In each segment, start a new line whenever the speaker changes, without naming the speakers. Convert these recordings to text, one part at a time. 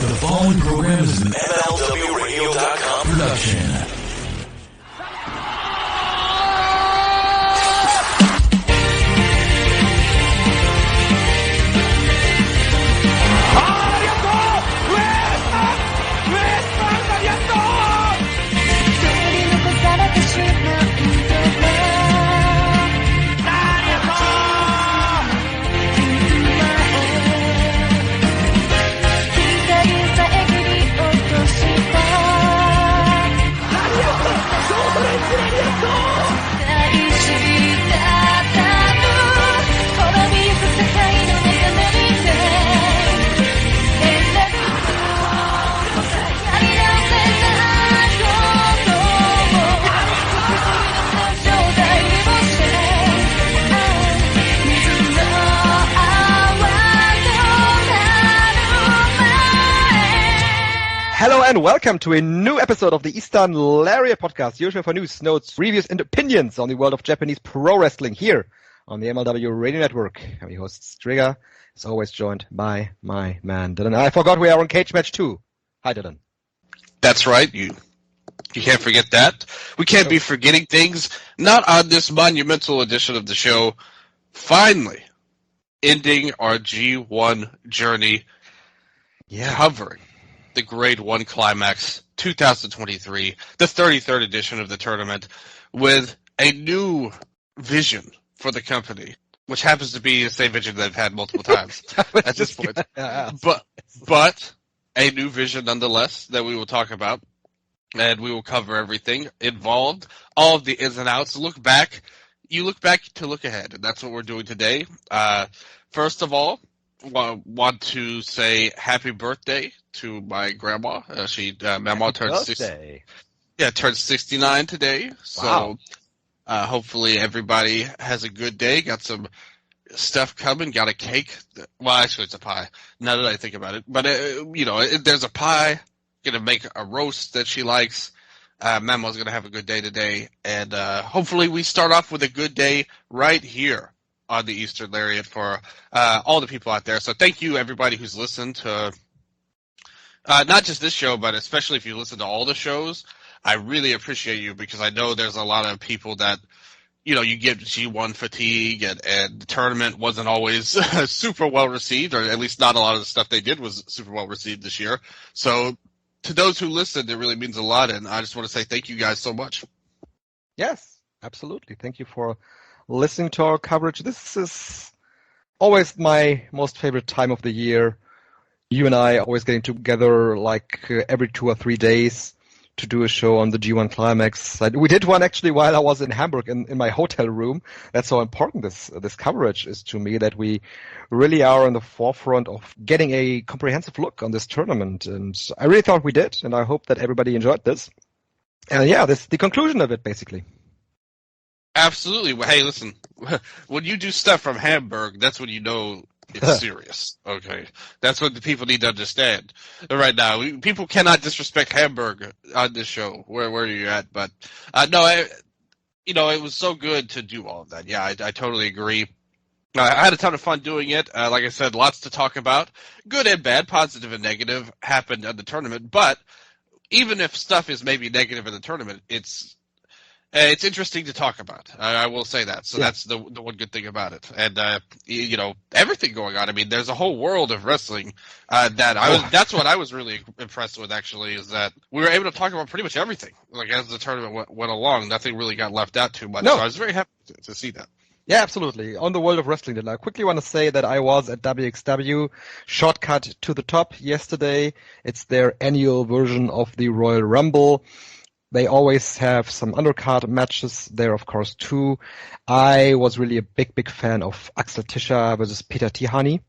The following program is an MLWRadio.com production.
Hello and welcome to a new episode of the Eastern Lariat podcast, usual for news, notes, reviews, and opinions on the world of Japanese pro wrestling here on the MLW Radio Network. I'm your host, STRIGGA, as always joined by my man, Dylan. I forgot we are on Cage Match 2. Hi, Dylan.
That's right. You can't forget that. We can't be forgetting things. Not on this monumental edition of the show. Finally, ending our G1 journey, covering the Grade 1 Climax 2023, the 33rd edition of the tournament, with a new vision for the company, which happens to be the same vision that I've had multiple times at this point. But a new vision nonetheless that we will talk about, and we will cover everything involved, all of the ins and outs. Look back. You look back to look ahead, and that's what we're doing today. First of all, want to say happy birthday to my grandma. Mama turned 69 today. So hopefully everybody has a good day. Got some stuff coming. Got a cake. Well, actually, it's a pie. Now that I think about it, but there's a pie. Gonna make a roast that she likes. Mama's gonna have a good day today, and hopefully we start off with a good day right here on the Eastern Lariat for all the people out there. So thank you, everybody who's listened to not just this show, but especially if you listen to all the shows. I really appreciate you, because I know there's a lot of people that, you get G1 fatigue, and the tournament wasn't always super well received, or at least not a lot of the stuff they did was super well received this year. So to those who listened, it really means a lot, and I just want to say thank you guys so much.
Yes, absolutely. Thank you for listening to our coverage. This is always my most favorite time of the year. You and I are always getting together every 2 or 3 days to do a show on the G1 Climax. We did one actually while I was in Hamburg in my hotel room. That's how important this coverage is to me, that we really are on the forefront of getting a comprehensive look on this tournament. And I really thought we did, and I hope that everybody enjoyed this. And this is the conclusion of it, basically.
Absolutely. Well, hey, listen, when you do stuff from Hamburg, that's when you know it's serious. Okay. That's what the people need to understand right now. People cannot disrespect Hamburg on this show, where you're at. But, it was so good to do all of that. Yeah, I totally agree. I had a ton of fun doing it. Like I said, lots to talk about. Good and bad, positive and negative happened at the tournament. But even if stuff is maybe negative in the tournament, it's interesting to talk about. I will say that. So that's the one good thing about it. And, everything going on. I mean, there's a whole world of wrestling that's what I was really impressed with, actually, is that we were able to talk about pretty much everything. As the tournament went along, nothing really got left out too much. No. So I was very happy to see that.
Yeah, absolutely. On the world of wrestling, I quickly want to say that I was at WXW, Shortcut to the Top, yesterday. It's their annual version of the Royal Rumble. They always have some undercard matches there, of course, too. I was really a big fan of Axel Tischer versus Peter Tihany.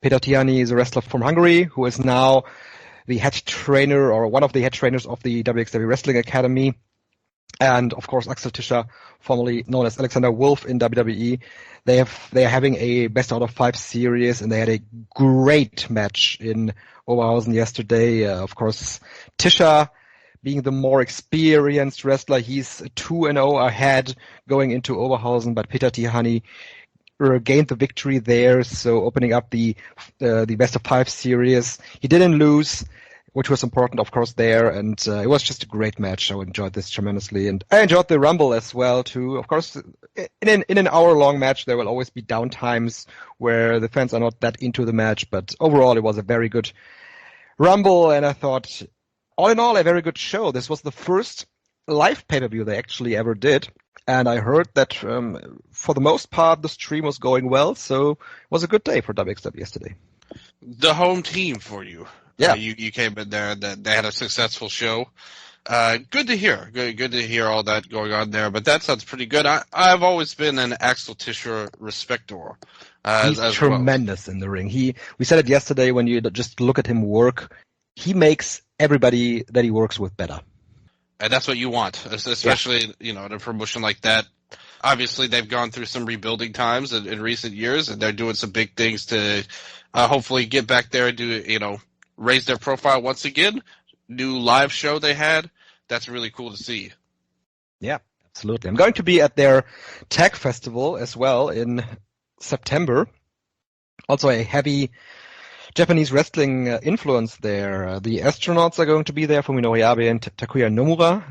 Peter Tihany is a wrestler from Hungary who is now the head trainer, or one of the head trainers of the WXW Wrestling Academy. And, of course, Axel Tischer, formerly known as Alexander Wolf in WWE. They are having a best out of 5 series, and they had a great match in Oberhausen yesterday. Of course, Tischer, being the more experienced wrestler, he's 2-0 ahead going into Oberhausen, but Peter Tihany gained the victory there, so opening up the best of 5 series. He didn't lose, which was important, of course, there, and it was just a great match. I enjoyed this tremendously, and I enjoyed the Rumble as well, too. Of course, in an hour-long match, there will always be downtimes where the fans are not that into the match, but overall, it was a very good Rumble, and I thought, all in all, a very good show. This was the first live pay-per-view they actually ever did, and I heard that for the most part, the stream was going well, so it was a good day for WXW yesterday.
The home team for you.
Yeah,
you came in there. They had a successful show. Good to hear. Good to hear all that going on there. But that sounds pretty good. I've always been an Axel Tischer respector.
He's tremendous in the ring. We said it yesterday when you just look at him work. He makes everybody that he works with better.
And that's what you want, especially in a promotion like that. Obviously, they've gone through some rebuilding times in recent years, and they're doing some big things to hopefully get back there and do raise their profile once again. New live show they had. That's really cool to see.
Yeah, absolutely. I'm going to be at their tag festival as well in September. Also a heavy Japanese wrestling influence there. The Astronauts are going to be there, Fumino Yabe and Takuya Nomura.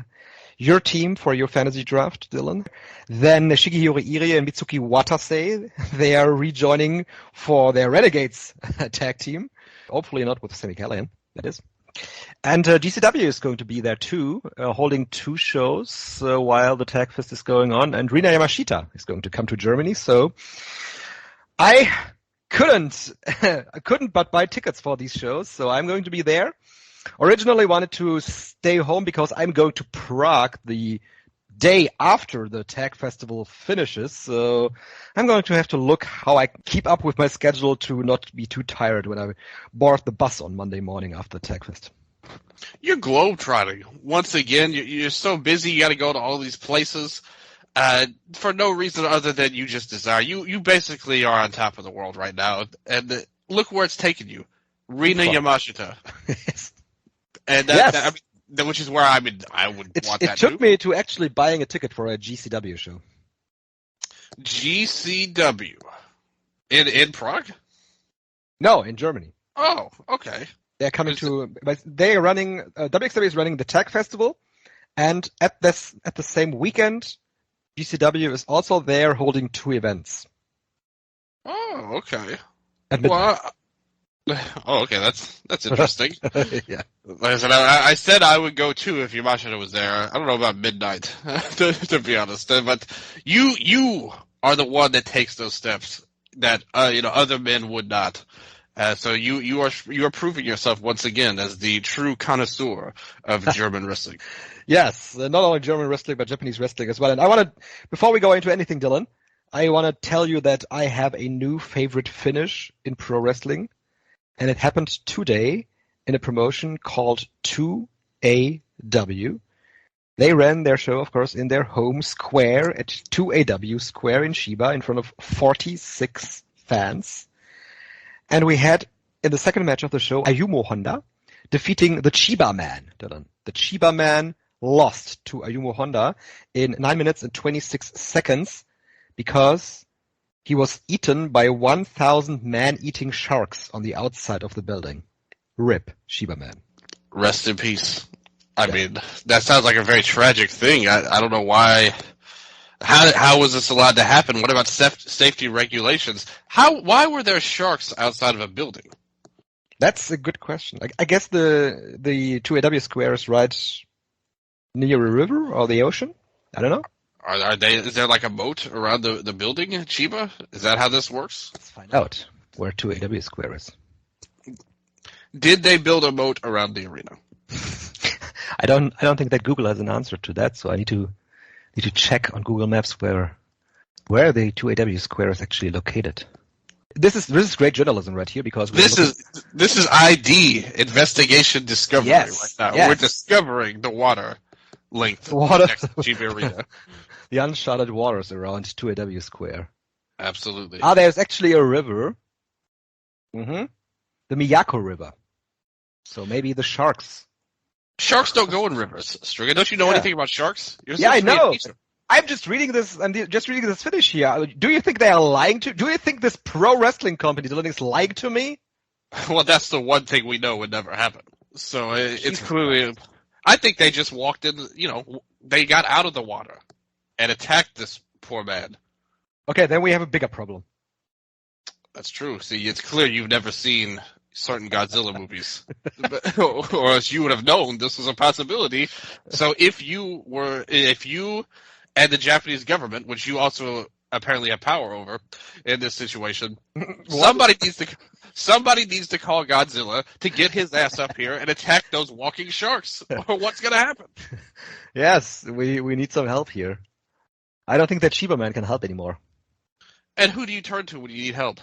Your team for your fantasy draft, Dylan. Then Shigehiro Irie and Mitsuki Watase, they are rejoining for their Renegades tag team. Hopefully not with Sammy Callahan, that is. And GCW is going to be there too, holding 2 shows while the Tag Fest is going on. And Rina Yamashita is going to come to Germany. So I couldn't but buy tickets for these shows. So I'm going to be there. Originally wanted to stay home because I'm going to Prague the day after the Tag Festival finishes, so I'm going to have to look how I keep up with my schedule to not be too tired when I board the bus on Monday morning after the Tag Fest.
You're globetrotting. Once again, you're so busy, you got to go to all these places for no reason other than you just desire. You basically are on top of the world right now, and look where it's taken you. Rina Yamashita. And which is where I would want that.
It took me to actually buying a ticket for a GCW show.
GCW in Prague?
No, in Germany.
Oh, okay.
They're coming they are running. WXW is running the Tag Festival, and at the same weekend, GCW is also there holding 2 events.
Oh, okay. Okay, that's interesting.
Yeah.
Like I said I would go too if Yamashita was there. I don't know about midnight, to be honest. But you are the one that takes those steps that other men would not. So you are proving yourself once again as the true connoisseur of German wrestling.
Yes, not only German wrestling but Japanese wrestling as well. And before we go into anything, Dylan, I want to tell you that I have a new favorite finish in pro wrestling. And it happened today in a promotion called 2AW. They ran their show, of course, in their home square at 2AW Square in Shiba in front of 46 fans. And we had, in the second match of the show, Ayumu Honda defeating the Chiba Man, Dylan. The Chiba Man lost to Ayumu Honda in 9 minutes and 26 seconds because he was eaten by 1,000 man-eating sharks on the outside of the building. RIP, Shiba Man.
Rest in peace. I mean, that sounds like a very tragic thing. I don't know why. How was this allowed to happen? What about safety regulations? Why were there sharks outside of a building?
That's a good question. I guess the 2AW Square is right near a river or the ocean. I don't know.
Is there like a moat around the building in Chiba? Is that how this works?
Let's find out where 2AW Square is.
Did they build a moat around the arena?
I don't think that Google has an answer to that, so I need to check on Google Maps where the 2AW Square is actually located. This is great journalism right here because
this is ID investigation discovery right now.
Yes.
We're discovering the water length next to Chiba Arena.
The uncharted waters around 2AW Square.
Absolutely.
There's actually a river. Mm-hmm. The Miyako River. So maybe the sharks.
Sharks don't go in rivers, Strigga. Don't you know anything about sharks?
I know. I'm just reading this finish here. Do you think they are lying to? Do you think this pro wrestling company Dylan is lying to me?
Well, that's the one thing we know would never happen. So it's clearly. I think they just walked in. They got out of the water and attacked this poor man.
Okay, then we have a bigger problem.
That's true. See, it's clear you've never seen certain Godzilla movies, or else you would have known this was a possibility. So if you and the Japanese government, which you also apparently have power over in this situation, somebody needs to call Godzilla to get his ass up here and attack those walking sharks, or what's going to happen?
Yes, we need some help here. I don't think that Shiba Man can help anymore.
And who do you turn to when you need help?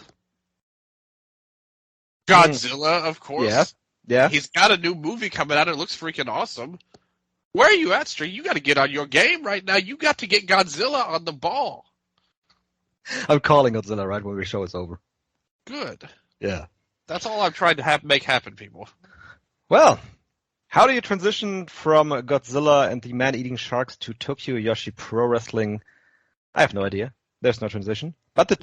Godzilla, of course.
Yeah.
He's got a new movie coming out. It looks freaking awesome. Where are you at, String? You got to get on your game right now. You got to get Godzilla on the ball.
I'm calling Godzilla right when the show is over.
Good.
Yeah.
That's all I'm trying to make happen, people.
Well, how do you transition from Godzilla and the man-eating sharks to Tokyo Yoshi Pro Wrestling? I have no idea. There's no transition. But the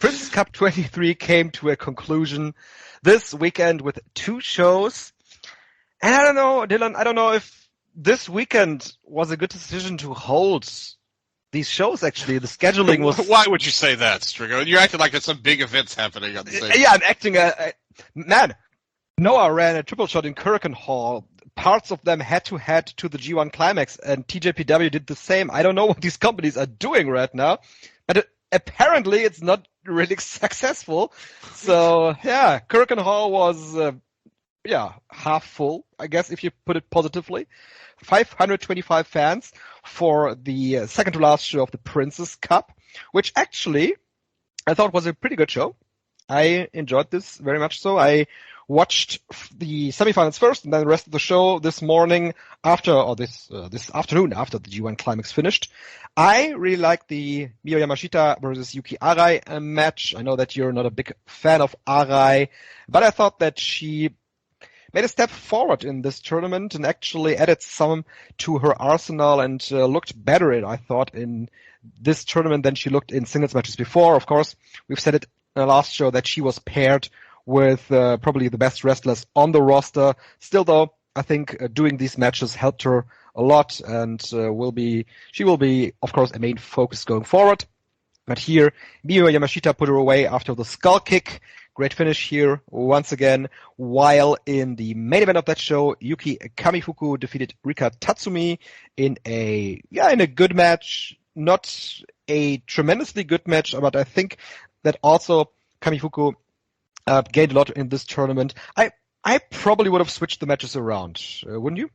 Princess Cup 23 came to a conclusion this weekend with 2 shows. And I don't know, Dylan, I don't know if this weekend was a good decision to hold these shows, actually. The scheduling was...
Why would you say that, Strigo? You're acting like there's some big events happening on the same...
Yeah, I'm acting... Man, Noah ran a triple shot in Kirkenhall. Parts of them head-to-head to the G1 Climax, and TJPW did the same. I don't know what these companies are doing right now, but apparently it's not really successful. So, yeah, Kirkenhall was, half full, I guess, if you put it positively. 525 fans for the second-to-last show of the Princess Cup, which actually I thought was a pretty good show. I enjoyed this very much so. I watched the semifinals first, and then the rest of the show this morning this afternoon after the G1 Climax finished. I really liked the Miyo Yamashita versus Yuki Arai match. I know that you're not a big fan of Arai, but I thought that she made a step forward in this tournament and actually added some to her arsenal and looked better, I thought, in this tournament than she looked in singles matches before. Of course, we've said it in the last show that she was paired with probably the best wrestlers on the roster. Still, though, I think doing these matches helped her a lot, and she will be, of course, a main focus going forward. But here, Miyo Yamashita put her away after the skull kick. Great finish here once again. While in the main event of that show, Yuki Kamifuku defeated Rika Tatsumi in a good match. Not a tremendously good match, but I think that also Kamifuku gained a lot in this tournament. I probably would have switched the matches around, wouldn't you?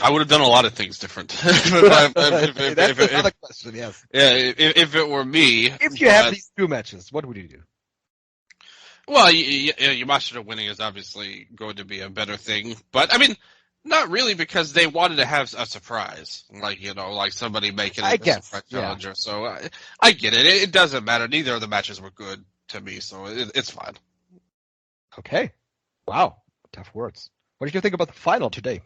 I would have done a lot of things different.
That's another question, yes.
Yeah, if it were me.
If you have these 2 matches, what would you do?
Well, Yamashita winning is obviously going to be a better thing. But, I mean, not really, because they wanted to have a surprise. Like somebody making it a surprise challenger. So I get it. It doesn't matter. Neither of the matches were good to me, so it's fine.
Okay. Wow. Tough words. What did you think about the final today?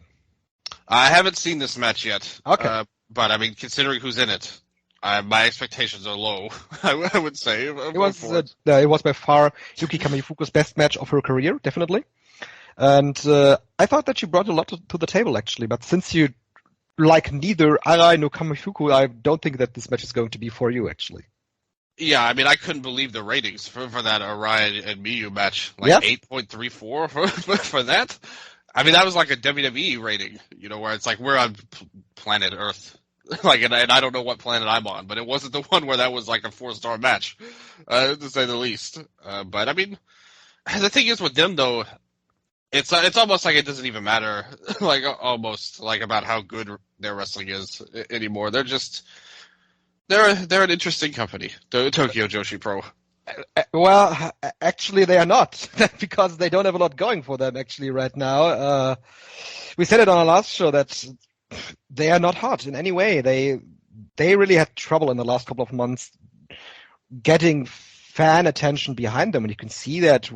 I haven't seen this match yet.
Okay.
But, I mean, considering who's in it, my expectations are low, I would say.
It was by far Yuki Kamifuku's best match of her career, definitely. And I thought that she brought a lot to the table, actually. But since you like neither Arai nor Kamifuku, I don't think that this match is going to be for you, actually.
Yeah, I mean, I couldn't believe the ratings for that Arai and Miyu match. 8.34 for that. I mean, that was like a WWE rating, where it's like we're on planet Earth. And I don't know what planet I'm on, but it wasn't the one where that was like a 4-star match, to say the least. But I mean, the thing is with them though, it's almost like it doesn't even matter, almost about how good their wrestling is anymore. They're just they're an interesting company, the Tokyo Joshi Pro.
Well, actually, they are not, because they don't have a lot going for them, actually, right now. We said it on our last show that they are not hot in any way. They really had trouble in the last couple of months getting fan attention behind them, and you can see that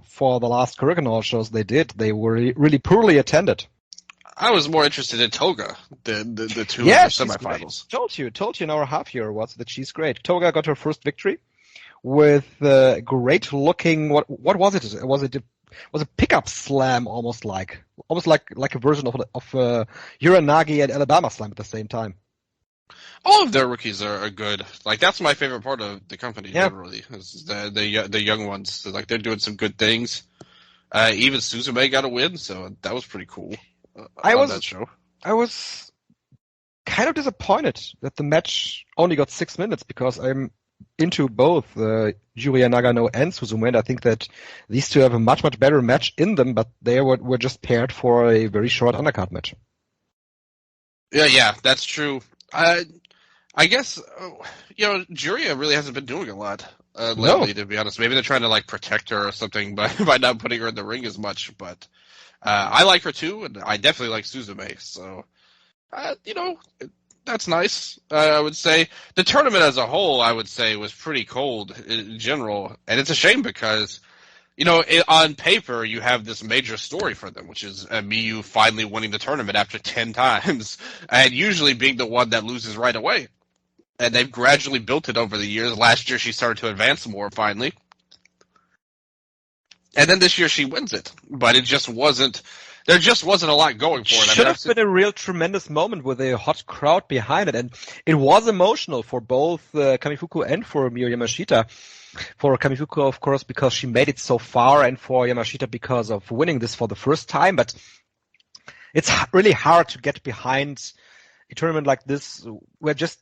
for the last Kurganol shows they did. They were really poorly attended.
I was more interested in Toga than the two
Yeah,
of the semifinals.
Told you in our half year was that she's great. Toga got her first victory with great looking. What was it? Was a pickup slam almost like a version of Uranagi and Alabama Slam at the same time.
All of their rookies are good. Like that's my favorite part of the company generally. Is the young ones. Like they're doing some good things. Even Suzume got a win, so that was pretty cool. That show.
I was kind of disappointed that the match only got 6 minutes because I'm into both Yuria Nagano and Suzume, and I think that these two have a much better match in them, but they were just paired for a very short undercard match.
Yeah, that's true. I guess Juria really hasn't been doing a lot lately, to be honest. Maybe they're trying to like protect her or something by not putting her in the ring as much. But I like her too, and I definitely like Suzume. So that's nice. I would say the tournament as a whole, I would say, was pretty cold in general, and it's a shame because on paper, you have this major story for them, which is Miyu finally winning the tournament after 10 times, and usually being the one that loses right away. And they've gradually built it over the years. Last year, she started to advance more, finally. And then this year, she wins it. But there just wasn't a lot going for it.
Should have been a real tremendous moment with a hot crowd behind it. And it was emotional for both Kamifuku and for Miyu Yamashita. For Kamifuku, of course, because she made it so far, and for Yamashita because of winning this for the first time. But it's really hard to get behind a tournament like this where just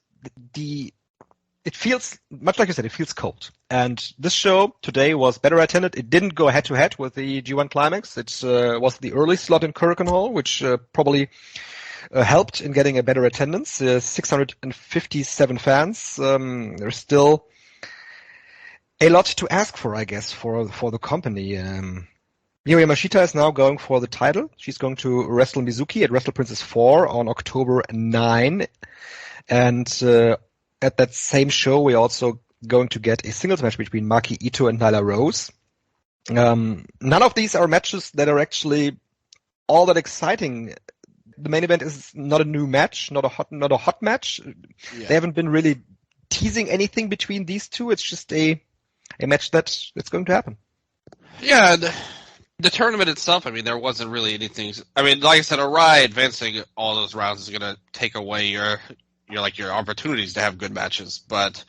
it feels, much like you said, it feels cold. And this show today was better attended. It didn't go head-to-head with the G1 Climax. It was the early slot in Kurikan Hall, which probably helped in getting a better attendance. 657 fans. There's still a lot to ask for, I guess, for the company. Miyu Yamashita is now going for the title. She's going to wrestle Mizuki at Wrestle Princess 4 on October 9. And at that same show, we're also going to get a singles match between Maki Ito and Nyla Rose. None of these are matches that are actually all that exciting. The main event is not a new match, not a hot match. Yeah. They haven't been really teasing anything between these two. It's just a match that's going to happen.
Yeah, the tournament itself, I mean, there wasn't really anything. I mean, like I said, Arai advancing all those rounds is going to take away your opportunities to have good matches. But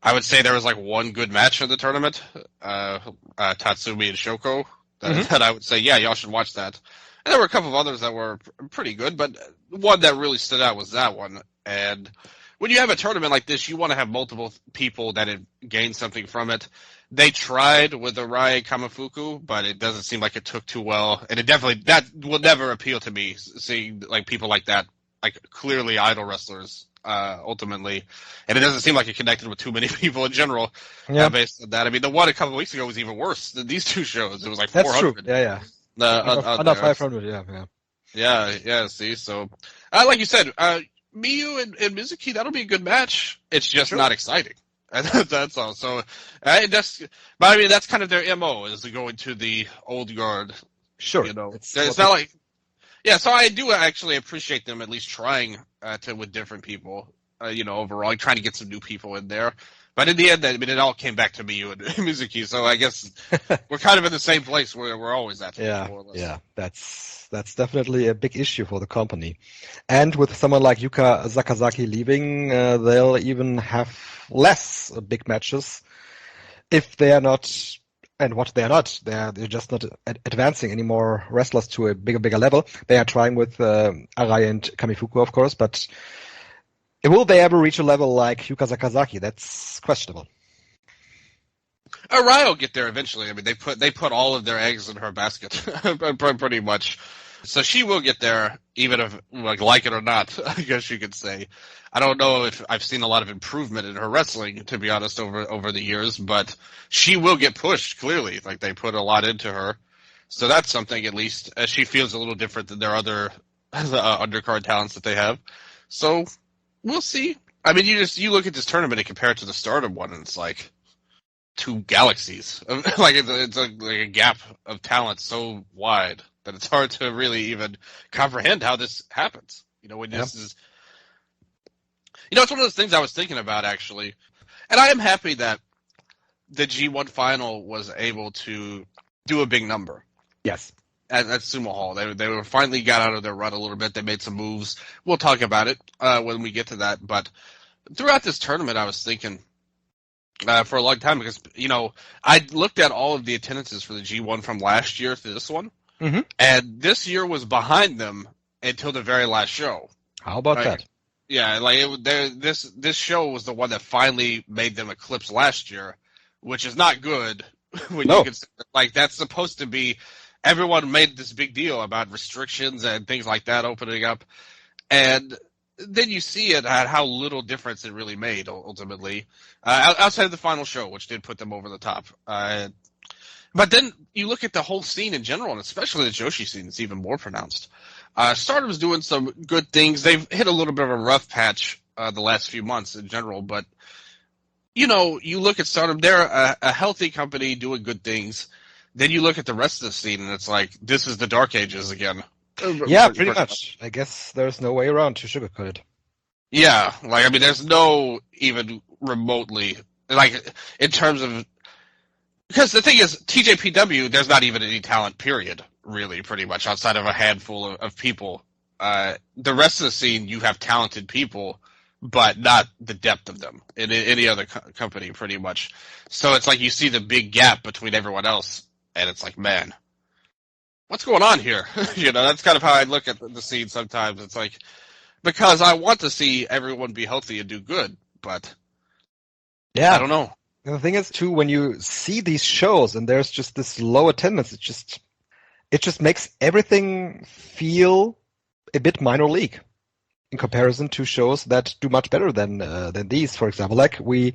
I would say there was like one good match in the tournament, Tatsumi and Shoko, that I would say, yeah, y'all should watch that. And there were a couple of others that were pretty good, but one that really stood out was that one. And when you have a tournament like this, you want to have multiple people that have gained something from it. They tried with Arai Kamifuku, but it doesn't seem like it took too well. And that will never appeal to me, seeing like people like that, like clearly idol wrestlers, ultimately. And it doesn't seem like it connected with too many people in general, based on that. I mean, the one a couple of weeks ago was even worse than these two shows. It was like 400.
That's true. Yeah. Under 500,
Yeah, see, so, like you said, Miyu and Mizuki, that'll be a good match. It's just not exciting. That's all. So, but I mean, that's kind of their MO, is to go into the old guard.
Sure.
It's not like, yeah, so I do actually appreciate them at least trying with different people, overall, like trying to get some new people in there. But in the end, I mean, it all came back to Miyu and Mizuki, so I guess we're kind of in the same place where we're always at. More or less.
Yeah, that's definitely a big issue for the company. And with someone like Yuka Sakazaki leaving, they'll even have less big matches if they are not, and what they are not, they're just not advancing any more wrestlers to a bigger level. They are trying with Arai and Kamifuku, of course, but will they ever reach a level like Yuka Sakazaki? That's questionable.
Arai will get there eventually. I mean, they put all of their eggs in her basket, pretty much. So she will get there, even if like it or not. I guess you could say. I don't know if I've seen a lot of improvement in her wrestling, to be honest, over the years, but she will get pushed. Clearly, like they put a lot into her, so that's something at least. She feels a little different than their other undercard talents that they have. So we'll see. I mean, you look at this tournament and compare it to the Stardom one, and it's like two galaxies. Like it's like a gap of talent so wide. that it's hard to really even comprehend how this happens. When this is, it's one of those things I was thinking about actually, and I am happy that the G1 final was able to do a big number.
Yes.
At Sumo Hall. They were finally got out of their rut a little bit. They made some moves. We'll talk about it when we get to that. But throughout this tournament, I was thinking for a long time because, I looked at all of the attendances for the G1 from last year to this one.
Mm-hmm.
And this year was behind them until the very last show.
How about that?
Yeah, this show was the one that finally made them eclipse last year, which is not good. When you consider, that's supposed to be. Everyone made this big deal about restrictions and things like that opening up, and then you see it at how little difference it really made ultimately, outside of the final show, which did put them over the top. But then you look at the whole scene in general, and especially the Joshi scene, it's even more pronounced. Stardom's doing some good things. They've hit a little bit of a rough patch the last few months in general, but you look at Stardom, they're a healthy company doing good things. Then you look at the rest of the scene, and it's like, this is the Dark Ages again.
Yeah, pretty much. I guess there's no way around to sugarcoat it.
Yeah, there's no even remotely, in terms of, because the thing is, TJPW, there's not even any talent, period, really, pretty much, outside of a handful of people. The rest of the scene, you have talented people, but not the depth of them in any other company, pretty much. So it's like you see the big gap between everyone else, and it's like, man, what's going on here? That's kind of how I look at the scene sometimes. It's like, because I want to see everyone be healthy and do good, but I don't know.
And the thing is, too, when you see these shows and there's just this low attendance, it just makes everything feel a bit minor league in comparison to shows that do much better than these, for example. Like the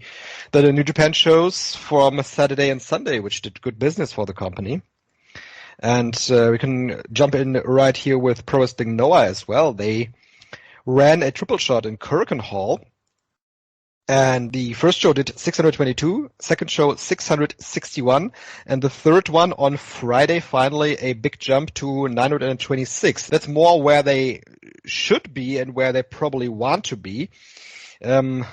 New Japan shows from Saturday and Sunday, which did good business for the company. And we can jump in right here with Pro Wrestling Noah as well. They ran a triple shot in Korakuen Hall. And the first show did 622, second show 661, and the third one on Friday, finally a big jump to 926. That's more where they should be and where they probably want to be. The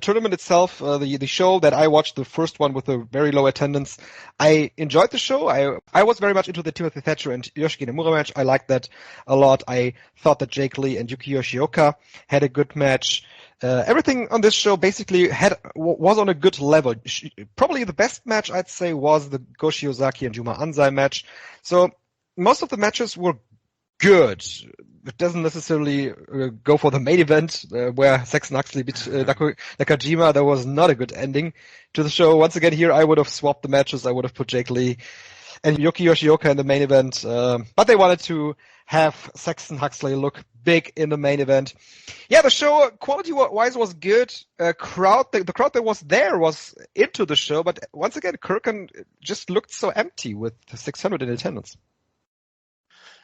tournament itself, the show that I watched, the first one with a very low attendance, I enjoyed the show. I was very much into the Timothy Thatcher and Yoshiki Nomura match. I liked that a lot. I thought that Jake Lee and Yuki Yoshioka had a good match. Everything on this show basically was on a good level. Probably the best match, I'd say, was the Go Shiozaki and Juma Anzai match. So most of the matches were good. It doesn't necessarily go for the main event where Saxon Huxley beat Nakajima. There was not a good ending to the show. Once again, here I would have swapped the matches. I would have put Jake Lee and Yuki Yoshioka in the main event. But they wanted to have Saxon Huxley look big in the main event. Yeah, the show quality-wise was good. The crowd that was there was into the show, but once again, Korakuen just looked so empty with 600 in attendance.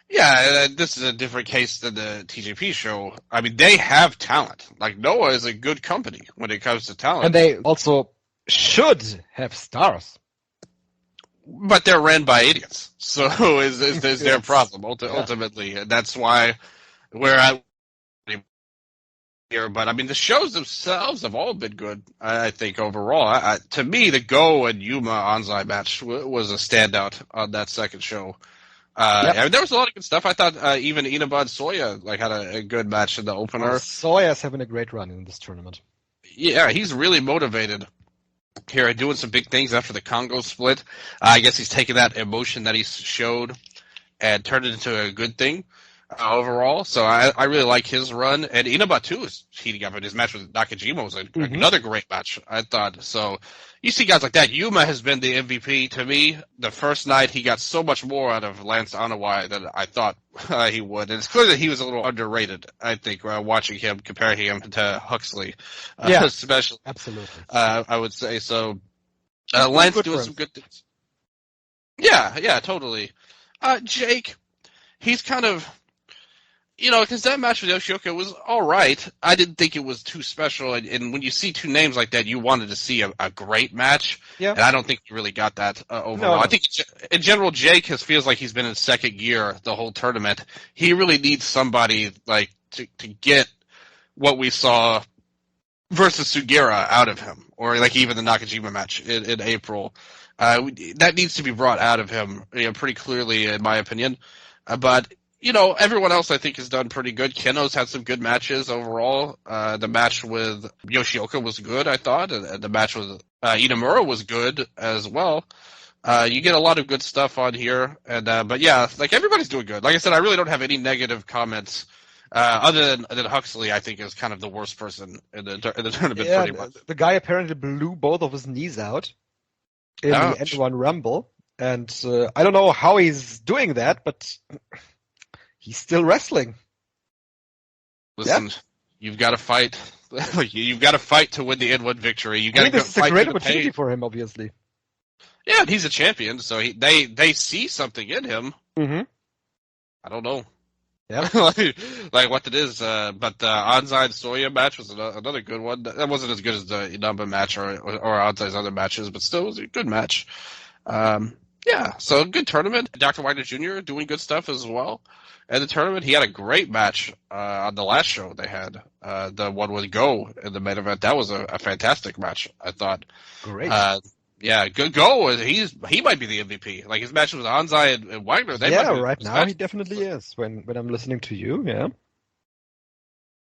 Yeah, this is a different case than the TJP show. I mean, they have talent. Like, Noah is a good company when it comes to talent.
And they also should have stars.
But they're ran by idiots. So is their problem, ultimately. And that's why we're at here. But, I mean, the shows themselves have all been good, I think, overall. To me, the Go and Yuma Anzai match was a standout on that second show. I mean, there was a lot of good stuff. I thought even Inaba and Soya had a good match in the opener.
Soya's having a great run in this tournament.
Yeah, he's really motivated here and doing some big things after the Congo split. I guess he's taken that emotion that he showed and turned it into a good thing overall. So I really like his run. And Inaba, too, is heating up. And his match with Nakajima was another great match, I thought. So you see guys like that. Yuma has been the MVP to me. The first night, he got so much more out of Lance Anawai than I thought he would. And it's clear that he was a little underrated, I think, watching him, comparing him to Huxley. Especially.
Absolutely.
I would say so. Lance doing some good things. Yeah, totally. Jake, he's kind of... Because that match with Yoshioka was all right. I didn't think it was too special. And when you see two names like that, you wanted to see a great match.
Yeah.
And I don't think you really got that overall.
No.
I think, in general, Jake feels like he's been in second gear the whole tournament. He really needs somebody like to get what we saw versus Sugiura out of him, or like even the Nakajima match in April. That needs to be brought out of him pretty clearly, in my opinion. But everyone else I think has done pretty good. Keno's had some good matches overall. The match with Yoshioka was good, I thought, and the match with Inamura was good as well. You get a lot of good stuff on here, and but yeah, like everybody's doing good. Like I said, I really don't have any negative comments. Other than Huxley, I think is kind of the worst person in the tournament.
Yeah,
pretty much.
The guy apparently blew both of his knees out in the N1 Rumble, and I don't know how he's doing that, but he's still wrestling.
Listen, you've got to fight. You've got to fight to win the N1 victory. You got to
this is
fight
a great
to the
opportunity
pain.
for him, obviously.
Yeah, and he's a champion, so they see something in him.
Mm-hmm.
I don't know.
Yeah.
like what it is, but the Anzai and Soya match was another good one. That wasn't as good as the Inaba match or Anzai's other matches, but still was a good match. Yeah, so good tournament. Dr. Wagner Jr. doing good stuff as well. And the tournament, he had a great match on the last show they had, the one with Go in the main event. That was a fantastic match, I thought.
Great.
Yeah, Go he might be the MVP. Like his match with Anzai and Wagner.
Right now he definitely is. When I'm listening to you, yeah.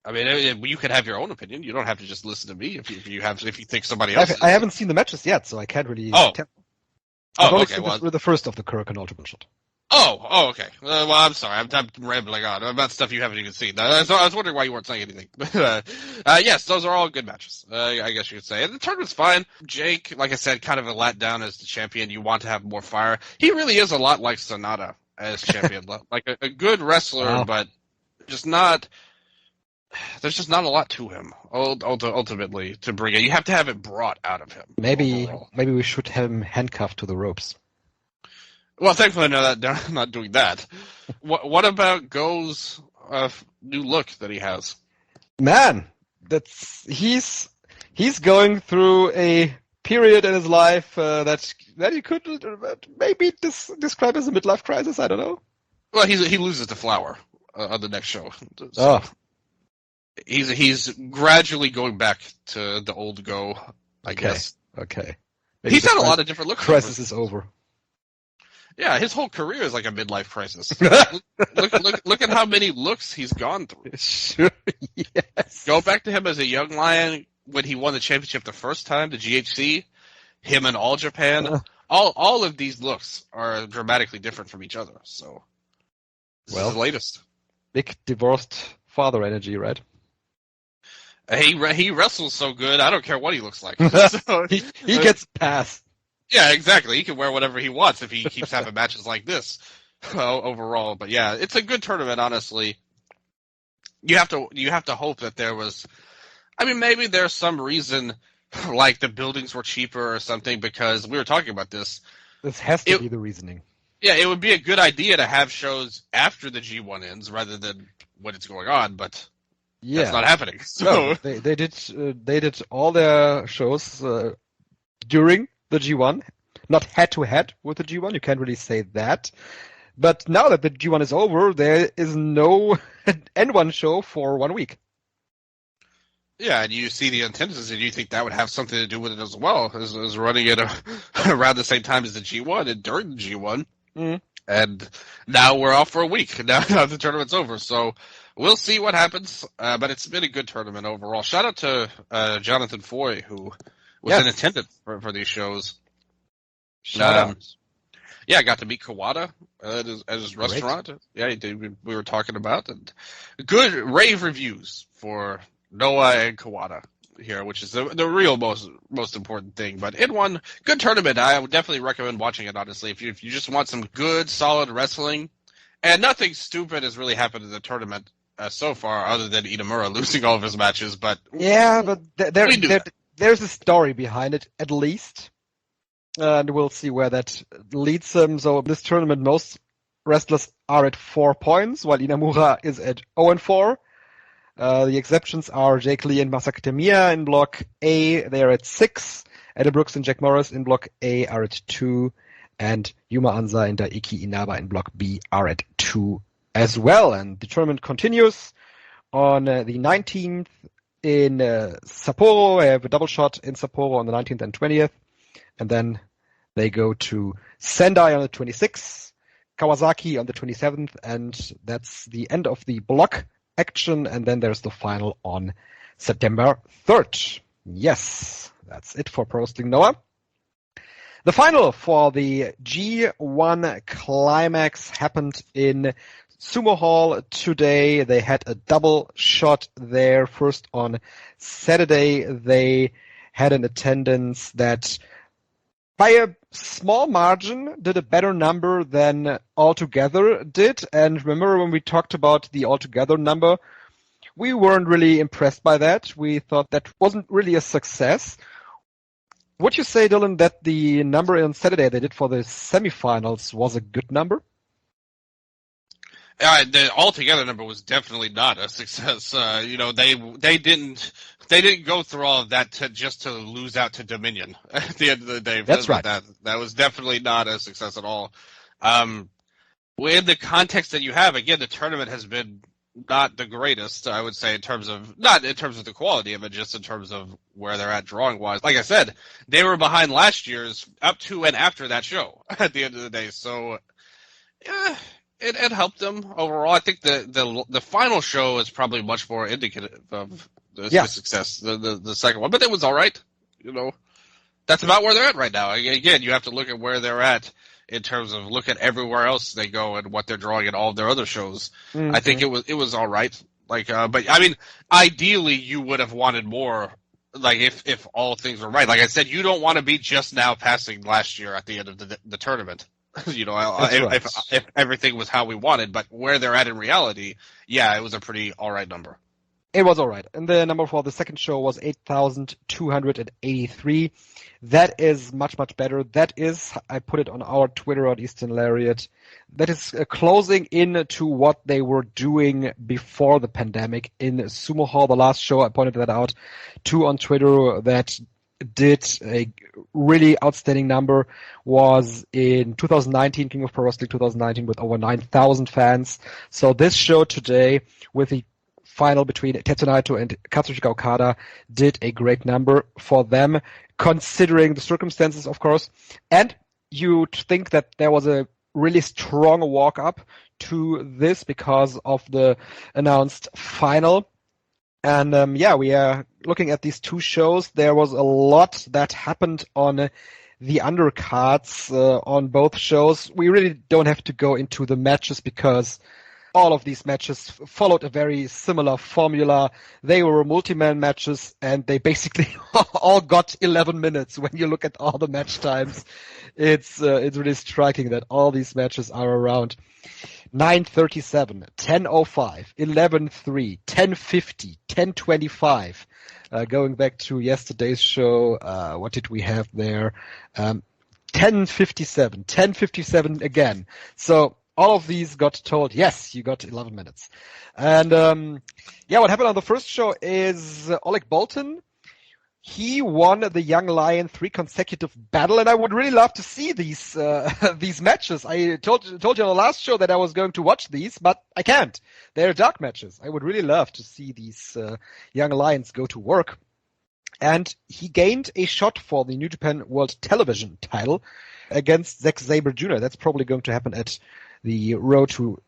I mean, you can have your own opinion. You don't have to just listen to me if you think somebody else.
I haven't seen the matches yet, so I can't really tell. I've only seen the first of the Kurok ultimate shot.
Oh, okay. Well, I'm sorry. I'm rambling on about stuff you haven't even seen. I was wondering why you weren't saying anything. But, yes, those are all good matches, I guess you could say. And the tournament's fine. Jake, like I said, kind of a letdown as the champion. You want to have more fire. He really is a lot like Sonata as champion. Like a good wrestler, but just not... There's just not a lot to him, ultimately, to bring it. You have to have it brought out of him.
Maybe we should have him handcuffed to the ropes.
Well, thankfully, no, they're not doing that. What about Go's new look that he has?
Man, he's going through a period in his life that you could maybe describe as a midlife crisis. I don't know.
Well, he loses to Flower on the next show. So he's gradually going back to the old Go, I guess.
Okay.
Maybe he's had a lot of different looks.
Crisis is over.
Yeah, his whole career is like a midlife crisis. look at how many looks he's gone through.
Sure, yes.
Go back to him as a young lion when he won the championship the first time, the GHC, him in All Japan. All of these looks are dramatically different from each other. So, this is the latest.
Big divorced father energy, right?
He wrestles so good, I don't care what he looks like. So,
he gets pass.
Yeah, exactly. He can wear whatever he wants if he keeps having matches like this overall. But yeah, it's a good tournament, honestly. You have to hope that there was... I mean, maybe there's some reason, like the buildings were cheaper or something, because we were talking about this.
This has to be the reasoning. Yeah,
it would be a good idea to have shows after the G1 ends rather than when it's going on, but that's not happening. So
no, they did all their shows during the G1, not head-to-head with the G1. You can't really say that. But now that the G1 is over, there is no N1 show for 1 week.
Yeah, and you see the attendance, and you think that would have something to do with it as well, as running it around the same time as the G1 and during the G1.
Mm.
And now we're off for a week. Now the tournament's over, so we'll see what happens. But it's been a good tournament overall. Shout out to Jonathan Foy, who was in attendance for these shows.
Shout out.
Yeah, I got to meet Kawada at his restaurant. Yeah, he did. We were talking about and good rave reviews for Noah and Kawada here, which is the real most important thing. But in one good tournament, I would definitely recommend watching it. Honestly, if you just want some good solid wrestling, and nothing stupid has really happened in the tournament so far, other than Itamura losing all of his matches. But
but there's a story behind it, at least. And we'll see where that leads them. So this tournament, most wrestlers are at 4 points, while Inamura is at 0-4. The exceptions are Jake Lee and Masaki Tamiya in Block A. They are at 6. Adam Brooks and Jack Morris in Block A are at 2. And Yuma Anza and Daiki Inaba in Block B are at 2 as well. And the tournament continues on the 19th in Sapporo. I have a double shot in Sapporo on the 19th and 20th. And then they go to Sendai on the 26th, Kawasaki on the 27th, and that's the end of the block action. And then there's the final on September 3rd. Yes, that's it for Pro Wrestling Noah. The final for the G1 Climax happened in Sumo Hall today. They had a double shot there. First on Saturday, they had an attendance that by a small margin did a better number than Altogether did. And remember when we talked about the Altogether number, we weren't really impressed by that. We thought that wasn't really a success. Would you say, Dylan, that the number on Saturday they did for the semifinals was a good number?
The altogether number was definitely not a success. They didn't go through all of that just to lose out to Dominion at the end of the day.
That's right.
That was definitely not a success at all. In the context that you have, again, the tournament has been not the greatest, I would say, not in terms of the quality of it, just in terms of where they're at drawing wise. Like I said, they were behind last year's up to and after that show at the end of the day. So, yeah, it helped them overall. I think the final show is probably much more indicative of the success, the second one, but it was all right. That's about where they're at right now. Again, you have to look at where they're at in terms of look at everywhere else they go and what they're drawing in all of their other shows. Mm-hmm. I think it was all right. But I mean, ideally you would have wanted more. Like if all things were right, like I said, you don't want to be just now passing last year at the end of the tournament. If everything was how we wanted, but where they're at in reality, yeah, it was a pretty all right number.
It was all right. And the number for the second show was 8,283. That is much, much better. That is, I put it on our Twitter at Eastern Lariat, that is closing in to what they were doing before the pandemic in Sumo Hall. The last show, I pointed that out, too, on Twitter, that did a really outstanding number was in 2019, King of Pro Wrestling 2019, with over 9,000 fans. So this show today, with the final between Tetsuya Naito and Kazuchika Okada, did a great number for them, considering the circumstances, of course. And you'd think that there was a really strong walk-up to this because of the announced final. And we are looking at these two shows. There was a lot that happened on the undercards on both shows. We really don't have to go into the matches because all of these matches followed a very similar formula. They were multi-man matches, and they basically all got 11 minutes. When you look at all the match times, it's really striking that all these matches are around 9:37, 10:05, 11:03, 10:50, 10:25. Going back to yesterday's show, what did we have there? 10:57, 10:57 again. So all of these got told, yes, you got 11 minutes. And what happened on the first show is Oleg Boltin. He won the Young Lion 3 consecutive battle, and I would really love to see these matches. I told you on the last show that I was going to watch these, but I can't. They're dark matches. I would really love to see these Young Lions go to work. And he gained a shot for the New Japan World Television title against Zack Sabre Jr. That's probably going to happen at the Road to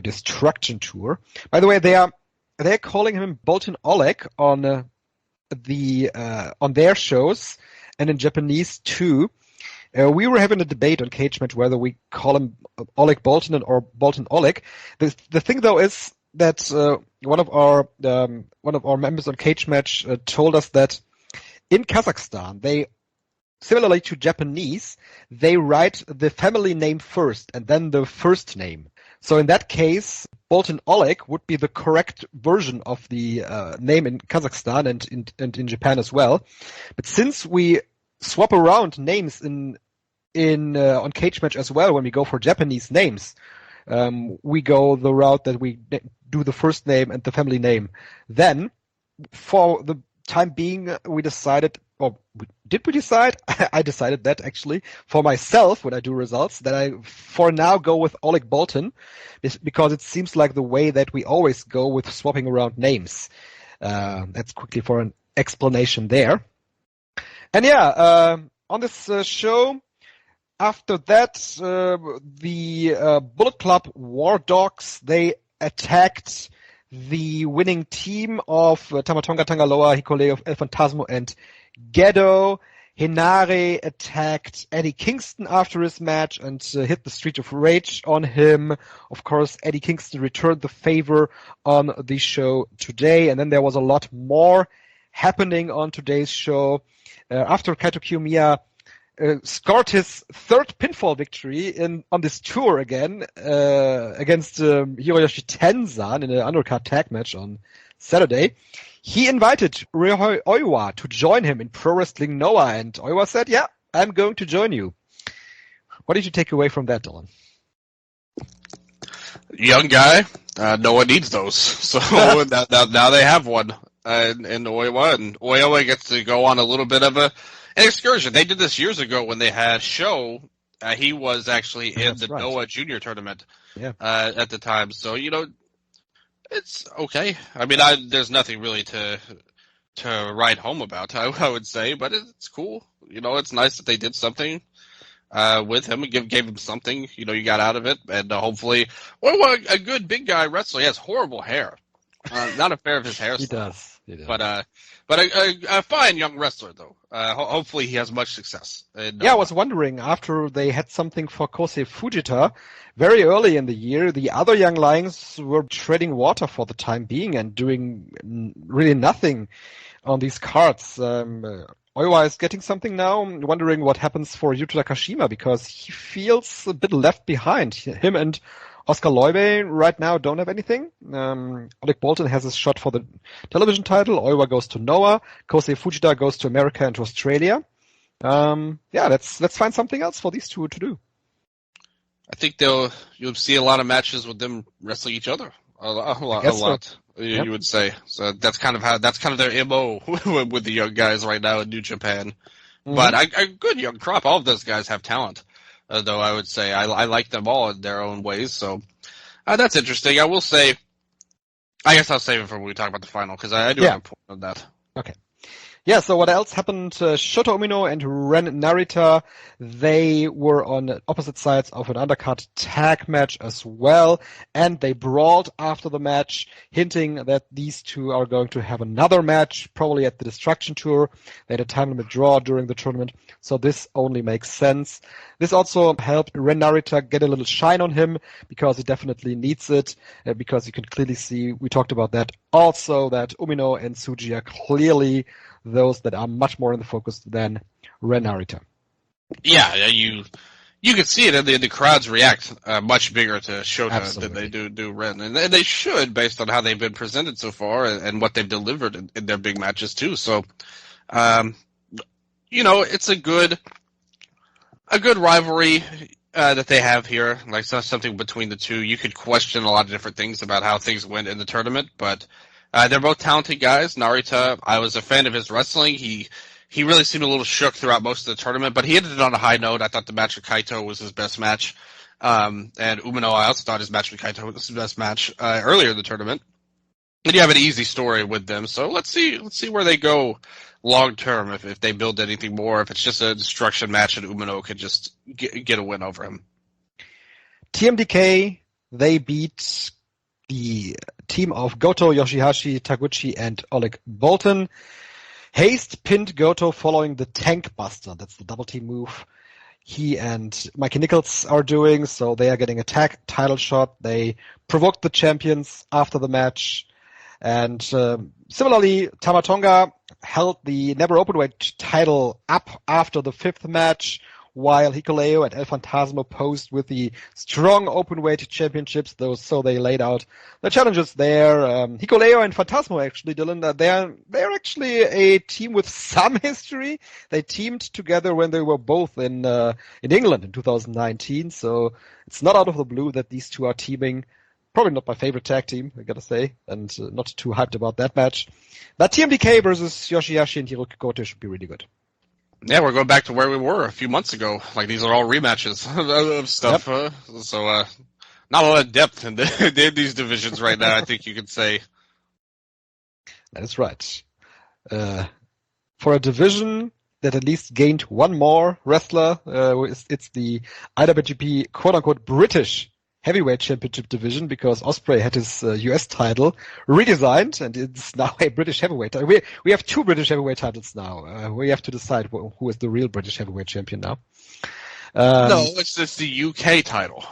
Destruction tour. By the way, they're calling him Boltin Oleg on their shows and in Japanese too. We were having a debate on Cage Match whether we call him Oleg Boltin or Boltin Oleg. The thing though is that one of our members on Cage Match told us that in Kazakhstan they, similarly to Japanese, they write the family name first and then the first name. So in that case, Boltin Oleg would be the correct version of the name in Kazakhstan and in Japan as well. But since we swap around names on Cage Match as well when we go for Japanese names, we go the route that we do the first name and the family name. Then, for the time being, we decided, or did we decide? I decided that actually for myself when I do results that I for now go with Oleg Bolton because it seems like the way that we always go with swapping around names. That's quickly for an explanation there. And on this show, after that, the Bullet Club War Dogs, they attacked the winning team of Tamatonga Tangaloa, Hikole of El Fantasmo, and Gedo. Hinare attacked Eddie Kingston after his match and hit the Street of Rage on him. Of course, Eddie Kingston returned the favor on the show today. And then there was a lot more happening on today's show. After Kaito Kiyomiya scored his third pinfall victory on this tour again against Hiroyoshi Tenzan in an undercard tag match on Saturday. He invited Ryohei Oiwa to join him in Pro Wrestling Noah, and Oiwa said, yeah, I'm going to join you. What did you take away from that, Dylan?
Young guy, no one needs those. So now they have one in Oiwa, and Oiwa gets to go on a little bit of an excursion. They did this years ago when they had Sho. He was actually in the Noah Junior tournament at the time. So, it's okay. I mean, there's nothing really to write home about, I would say, but it's cool. It's nice that they did something with him and gave him something, you got out of it. And hopefully, a good big guy wrestler. He has horrible hair. Not a fan of his hairstyle.
He does.
But a fine young wrestler, though. Hopefully he has much success.
I was wondering, after they had something for Kosei Fujita very early in the year, the other young lions were treading water for the time being and doing really nothing on these cards. Oiwa is getting something now. I'm wondering what happens for Yuto Takashima because he feels a bit left behind. Him and Oscar Leube right now don't have anything. Oleg Bolton has his shot for the television title. Oiwa goes to Noah. Kosei Fujita goes to America and to Australia. Let's find something else for these two to do.
I think you'll see a lot of matches with them wrestling each other. A lot. You would say. So that's kind of their MO with the young guys right now in New Japan. Mm-hmm. But a good young crop. All of those guys have talent. Though I would say I like them all in their own ways. So that's interesting. I will say, I guess I'll save it for when we talk about the final because I do have a point on that.
Okay. Yeah, so what else happened? Shota Umino and Ren Narita, they were on opposite sides of an undercard tag match as well, and they brawled after the match, hinting that these two are going to have another match, probably at the Destruction Tour. They had a time limit draw during the tournament, so this only makes sense. This also helped Ren Narita get a little shine on him, because he definitely needs it, because you can clearly see, we talked about that also, that Umino and Tsuji are clearly those that are much more in the focus than Ren Narita.
Yeah, you can see it, and the crowds react much bigger to Shota than they do Ren, and they should, based on how they've been presented so far and what they've delivered in their big matches too. So, it's a good rivalry that they have here. Like something between the two. You could question a lot of different things about how things went in the tournament, but they're both talented guys. Narita, I was a fan of his wrestling. He really seemed a little shook throughout most of the tournament, but he ended it on a high note. I thought the match with Kaito was his best match. And Umino, I also thought his match with Kaito was his best match earlier in the tournament. And you have an easy story with them, so let's see where they go long term, if they build anything more, if it's just a destruction match and Umino could just get a win over him.
TMDK, they beat the team of Goto, Yoshihashi, Taguchi, and Oleg Bolton. Haste pinned Goto following the Tank Buster. That's the double team move he and Mikey Nichols are doing, so they are getting a tag title shot. They provoked the champions after the match. And similarly, Tamatonga held the Never Openweight title up after the fifth match, while Hikuleo and El Fantasma posed with the strong openweight championships. So they laid out the challenges there. Hikuleo and Fantasma, actually, Dylan, they're actually a team with some history. They teamed together when they were both in England in 2019. So it's not out of the blue that these two are teaming. Probably not my favorite tag team, I gotta say, and not too hyped about that match. But TMDK versus Yoshihashi and Hiroki Goto should be really good.
Yeah, we're going back to where we were a few months ago. Like, these are all rematches of stuff. Yep. Not a lot of depth in these divisions right now, I think you could say.
That is right. For a division that at least gained one more wrestler, it's the IWGP quote-unquote British Heavyweight Championship division, because Ospreay had his US title redesigned, and it's now a British Heavyweight title. We have two British Heavyweight titles now. We have to decide who is the real British Heavyweight Champion now.
No, it's the UK title.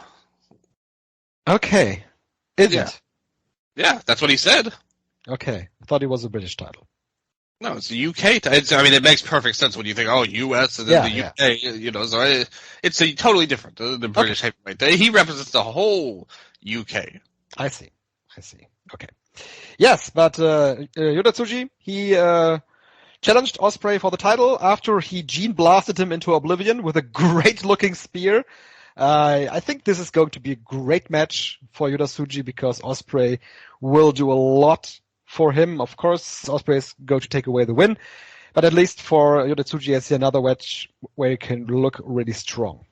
Okay. Is it?
Yeah, that's what he said.
Okay. I thought it was a British title.
No, it's the UK. It makes perfect sense when you think, US and then the UK, so it's totally different, the British heavyweight. He represents the whole UK.
I see. Okay. Yes, but Yota Tsuji, he challenged Ospreay for the title after he gene blasted him into oblivion with a great-looking spear. I think this is going to be a great match for Yota Tsuji because Ospreay will do a lot for him. Of course, Ospreay is going to take away the win, but at least for Yota Tsuji, I see another match where he can look really strong.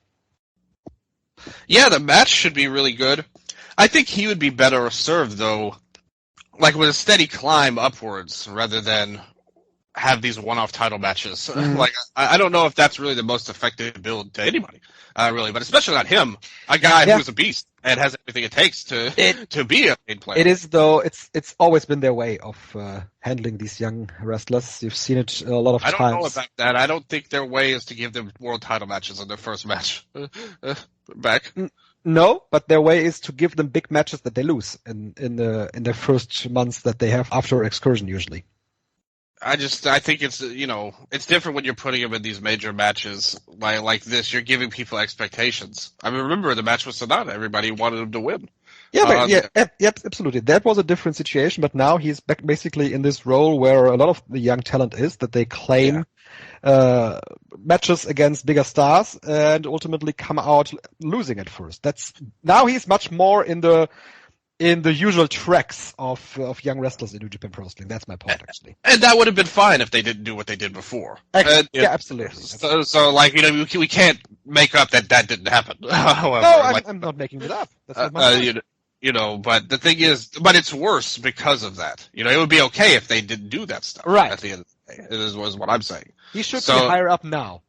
Yeah, the match should be really good. I think he would be better served, though, like with a steady climb upwards rather than have these one-off title matches. Like, I don't know if that's really the most effective build to anybody, really, but especially not him, a guy who's a beast and has everything it takes to be a main player.
It is, though. It's always been their way of handling these young wrestlers. You've seen it a lot of times.
I don't know about that. I don't think their way is to give them world title matches in their first match back.
No, but their way is to give them big matches that they lose in their first months that they have after excursion usually.
I think it's, it's different when you're putting them in these major matches like this. You're giving people expectations. I mean, remember the match with Sonata. Everybody wanted him to win.
Yeah, absolutely. That was a different situation, but now he's back basically in this role where a lot of the young talent is, that they claim matches against bigger stars and ultimately come out losing at first. Now he's much more in the usual tracks of young wrestlers in New Japan Pro Wrestling. That's my point, actually.
And that would have been fine if they didn't do what they did before.
Absolutely.
So we can't make up that didn't happen. However,
I'm not making it up. That's not my point.
But the thing is, it's worse because of that. It would be okay if they didn't do that stuff.
Right.
At the end of the day, is what I'm saying.
He should be higher up now.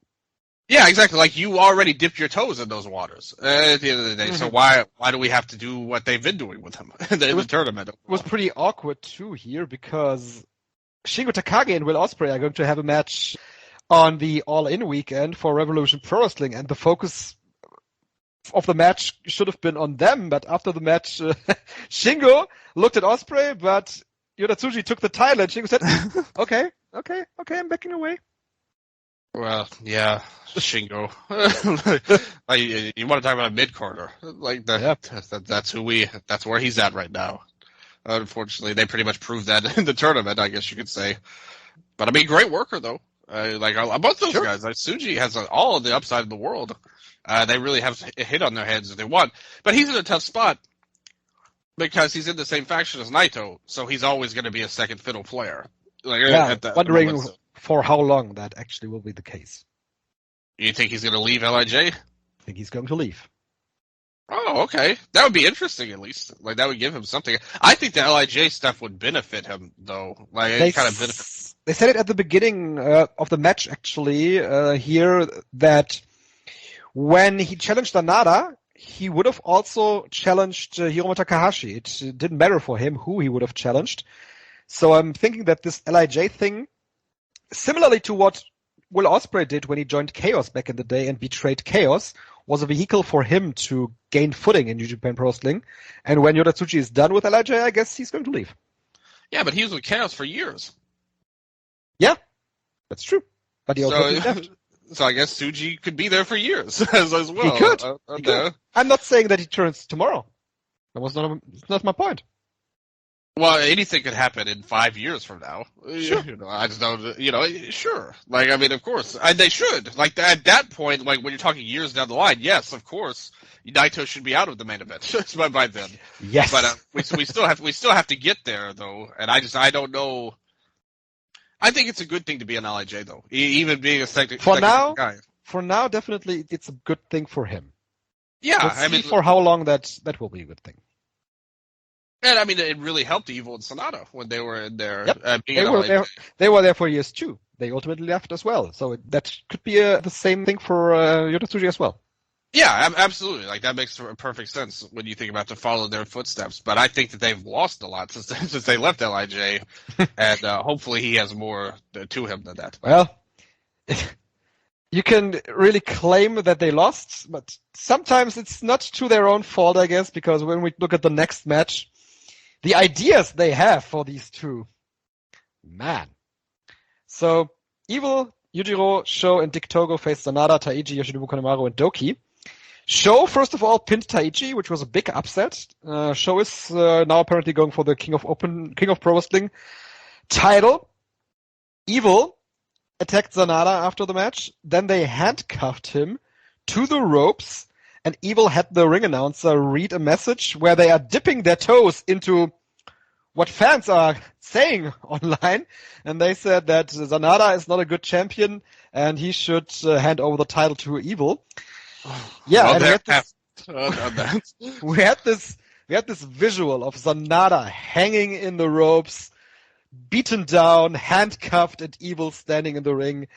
Yeah, exactly. Like, you already dipped your toes in those waters at the end of the day. Mm-hmm. So why do we have to do what they've been doing with him in the tournament? It
was pretty awkward, too, here, because Shingo Takagi and Will Ospreay are going to have a match on the All-In weekend for Revolution Pro Wrestling, and the focus of the match should have been on them. But after the match, Shingo looked at Ospreay, but Yota Tsuji took the title, and Shingo said, okay, I'm backing away.
Well, yeah, Shingo. You want to talk about a mid-carder? That's where he's at right now. Unfortunately, they pretty much proved that in the tournament, I guess you could say. But I mean, great worker though. Both those guys. Tsuji has all of the upside in the world. They really have a hit on their heads if they want. But he's in a tough spot because he's in the same faction as Naito, so he's always going to be a second fiddle player.
Wondering for how long that actually will be the case.
You think he's going to leave LIJ?
I think he's going to leave.
Oh, okay. That would be interesting, at least. Like, that would give him something. I think the LIJ stuff would benefit him, though. They
said it at the beginning of the match, actually, here, that when he challenged Anada, he would have also challenged Hiromu Takahashi. It didn't matter for him who he would have challenged. So I'm thinking that this LIJ thing, similarly to what Will Ospreay did when he joined Chaos back in the day and betrayed Chaos, was a vehicle for him to gain footing in New Japan Pro Wrestling. And when Yota Tsuji is done with LIJ, I guess he's going to leave.
Yeah, but he was with Chaos for years.
Yeah, that's true. But he also left.
So I guess Tsuji could be there for years as well.
He could. He could. I'm not saying that he turns tomorrow. It's not my point.
Well, anything could happen in 5 years from now.
Sure.
I just don't, sure. Like, I mean, of course. And they should. Like, at that point, like, when you're talking years down the line, yes, of course, Naito should be out of the main event by then.
Yes.
But we still have to get there, though. And I don't know. I think it's a good thing to be an LIJ, though. Even being a second guy.
For now, definitely, it's a good thing for him.
Yeah.
Let's see for how long that will be a good thing.
And I mean, it really helped Evil and Sonata when they were in there.
Yep. They were there for years too. They ultimately left as well. So that could be the same thing for Yota Tsuji as well.
Yeah, absolutely. Like, that makes perfect sense when you think about to follow their footsteps. But I think that they've lost a lot since they left LIJ. And hopefully he has more to him than that.
Well, you can really claim that they lost, but sometimes it's not to their own fault, I guess, because when we look at the next match, the ideas they have for these two, man. So, Evil, Yujiro, Sho, and Dick Togo faced Sanada, Taiji, Yoshinobu Kanemaru, and Doki. Sho, first of all, pinned Taiji, which was a big upset. Sho is now apparently going for the King of Pro Wrestling title. Evil attacked Sanada after the match. Then they handcuffed him to the ropes. And Evil had the ring announcer read a message where they are dipping their toes into what fans are saying online. And they said that Sanada is not a good champion and he should hand over the title to Evil. Yeah, and we had this visual of Sanada hanging in the ropes, beaten down, handcuffed, and Evil standing in the ring.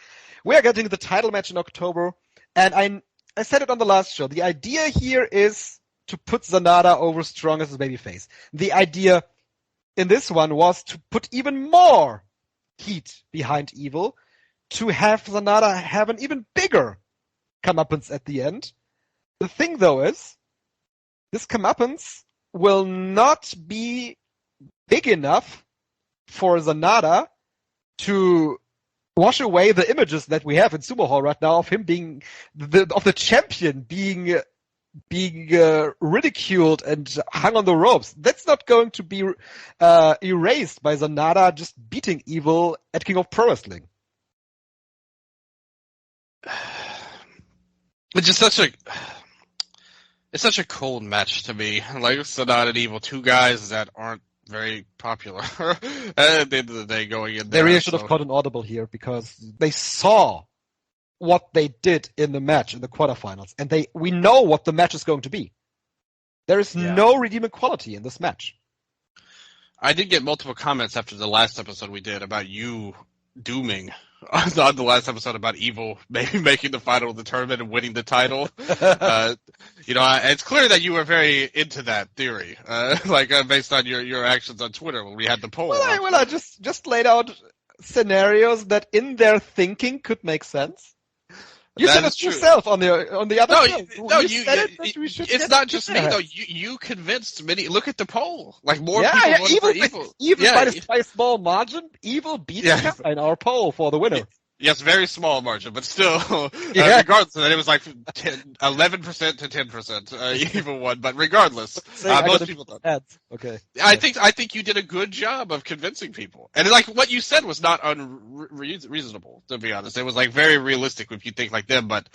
We are getting the title match in October, and I said it on the last show. The idea here is to put Sanada over strong as a babyface. The idea in this one was to put even more heat behind Evil, to have Sanada have an even bigger comeuppance at the end. The thing, though, is this comeuppance will not be big enough for Sanada to wash away the images that we have in Sumo Hall right now of him being the champion being ridiculed and hung on the ropes. That's not going to be erased by Sanada just beating Evil at King of Pro Wrestling.
It's just such a cold match to me. Like, Sanada and Evil, two guys that aren't very popular at the end of the day going in there.
They really should have caught an audible here because they saw what they did in the match in the quarterfinals, and we know what the match is going to be. There is no redeeming quality in this match.
I did get multiple comments after the last episode we did about you dooming on the last episode about Evil maybe making the final of the tournament and winning the title. It's clear that you were very into that theory, based on your actions on Twitter when we had the poll.
I just laid out scenarios that in their thinking could make sense. You said it yourself on the other side.
It's not just me though. You convinced many. Look at the poll. Like, more people voted for Evil.
By a small margin, Evil beat in our poll for the winner.
Yes, very small margin, but still, regardless, it was like 11% to 10%. Evil won, but regardless, most people thought.
Okay.
I think you did a good job of convincing people, and like what you said was not unreasonable. To be honest, it was like very realistic if you think like them, but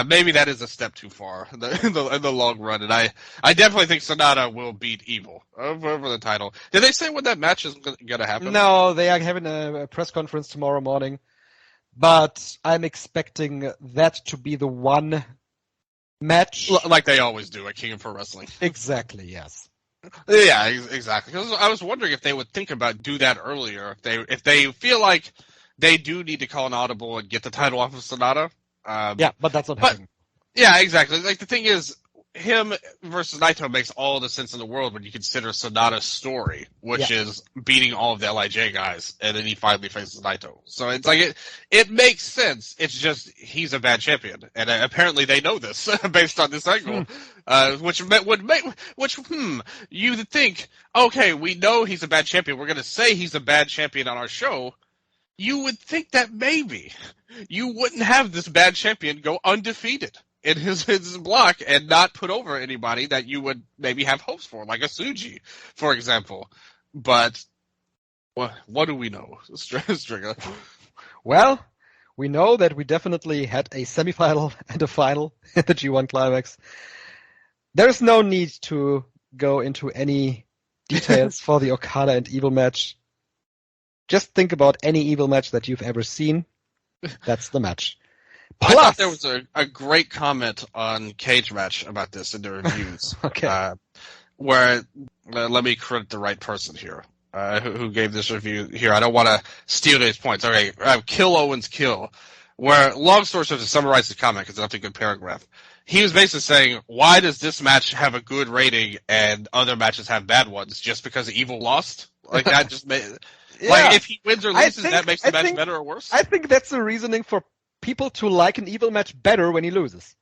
maybe that is a step too far in the long run. And I definitely think Sanada will beat Evil over the title. Did they say when that match is going to happen?
No, they are having a press conference tomorrow morning. But I'm expecting that to be the one match.
Like they always do at King of Pro Wrestling.
Exactly, yes.
Yeah, exactly. Because I was wondering if they would think about do that earlier. If they feel like they do need to call an audible and get the title off of Sanada.
But that's not happening.
Yeah, exactly. Like, the thing is, him versus Naito makes all the sense in the world when you consider Sonata's story, which is beating all of the LIJ guys, and then he finally faces Naito. So it's like it makes sense. It's just he's a bad champion, and apparently they know this based on this angle, which you'd think, okay, we know he's a bad champion. We're going to say he's a bad champion on our show. you would think that maybe you wouldn't have this bad champion go undefeated in his block and not put over anybody that you would maybe have hopes for, like a Tsuji, for example. But what do we know, Strigger?
Well, we know that we definitely had a semifinal and a final at the G1 Climax. There's no need to go into any details for the Okada and Evil match. Just think about any Evil match that you've ever seen. That's the match.
Plus, I thought there was a great comment on Cage Match about this in the reviews.
Okay.
Where, let me credit the right person here, who gave this review here. I don't want to steal his points. Okay, Kill Owens Kill. Where, long story short, to summarize his comment, because that's a good paragraph. He was basically saying, why does this match have a good rating and other matches have bad ones? Just because Evil lost? Like, that just made... Yeah. Like, if he wins or loses, that makes the match better or worse?
I think that's the reasoning for people to like an Evil match better when he loses.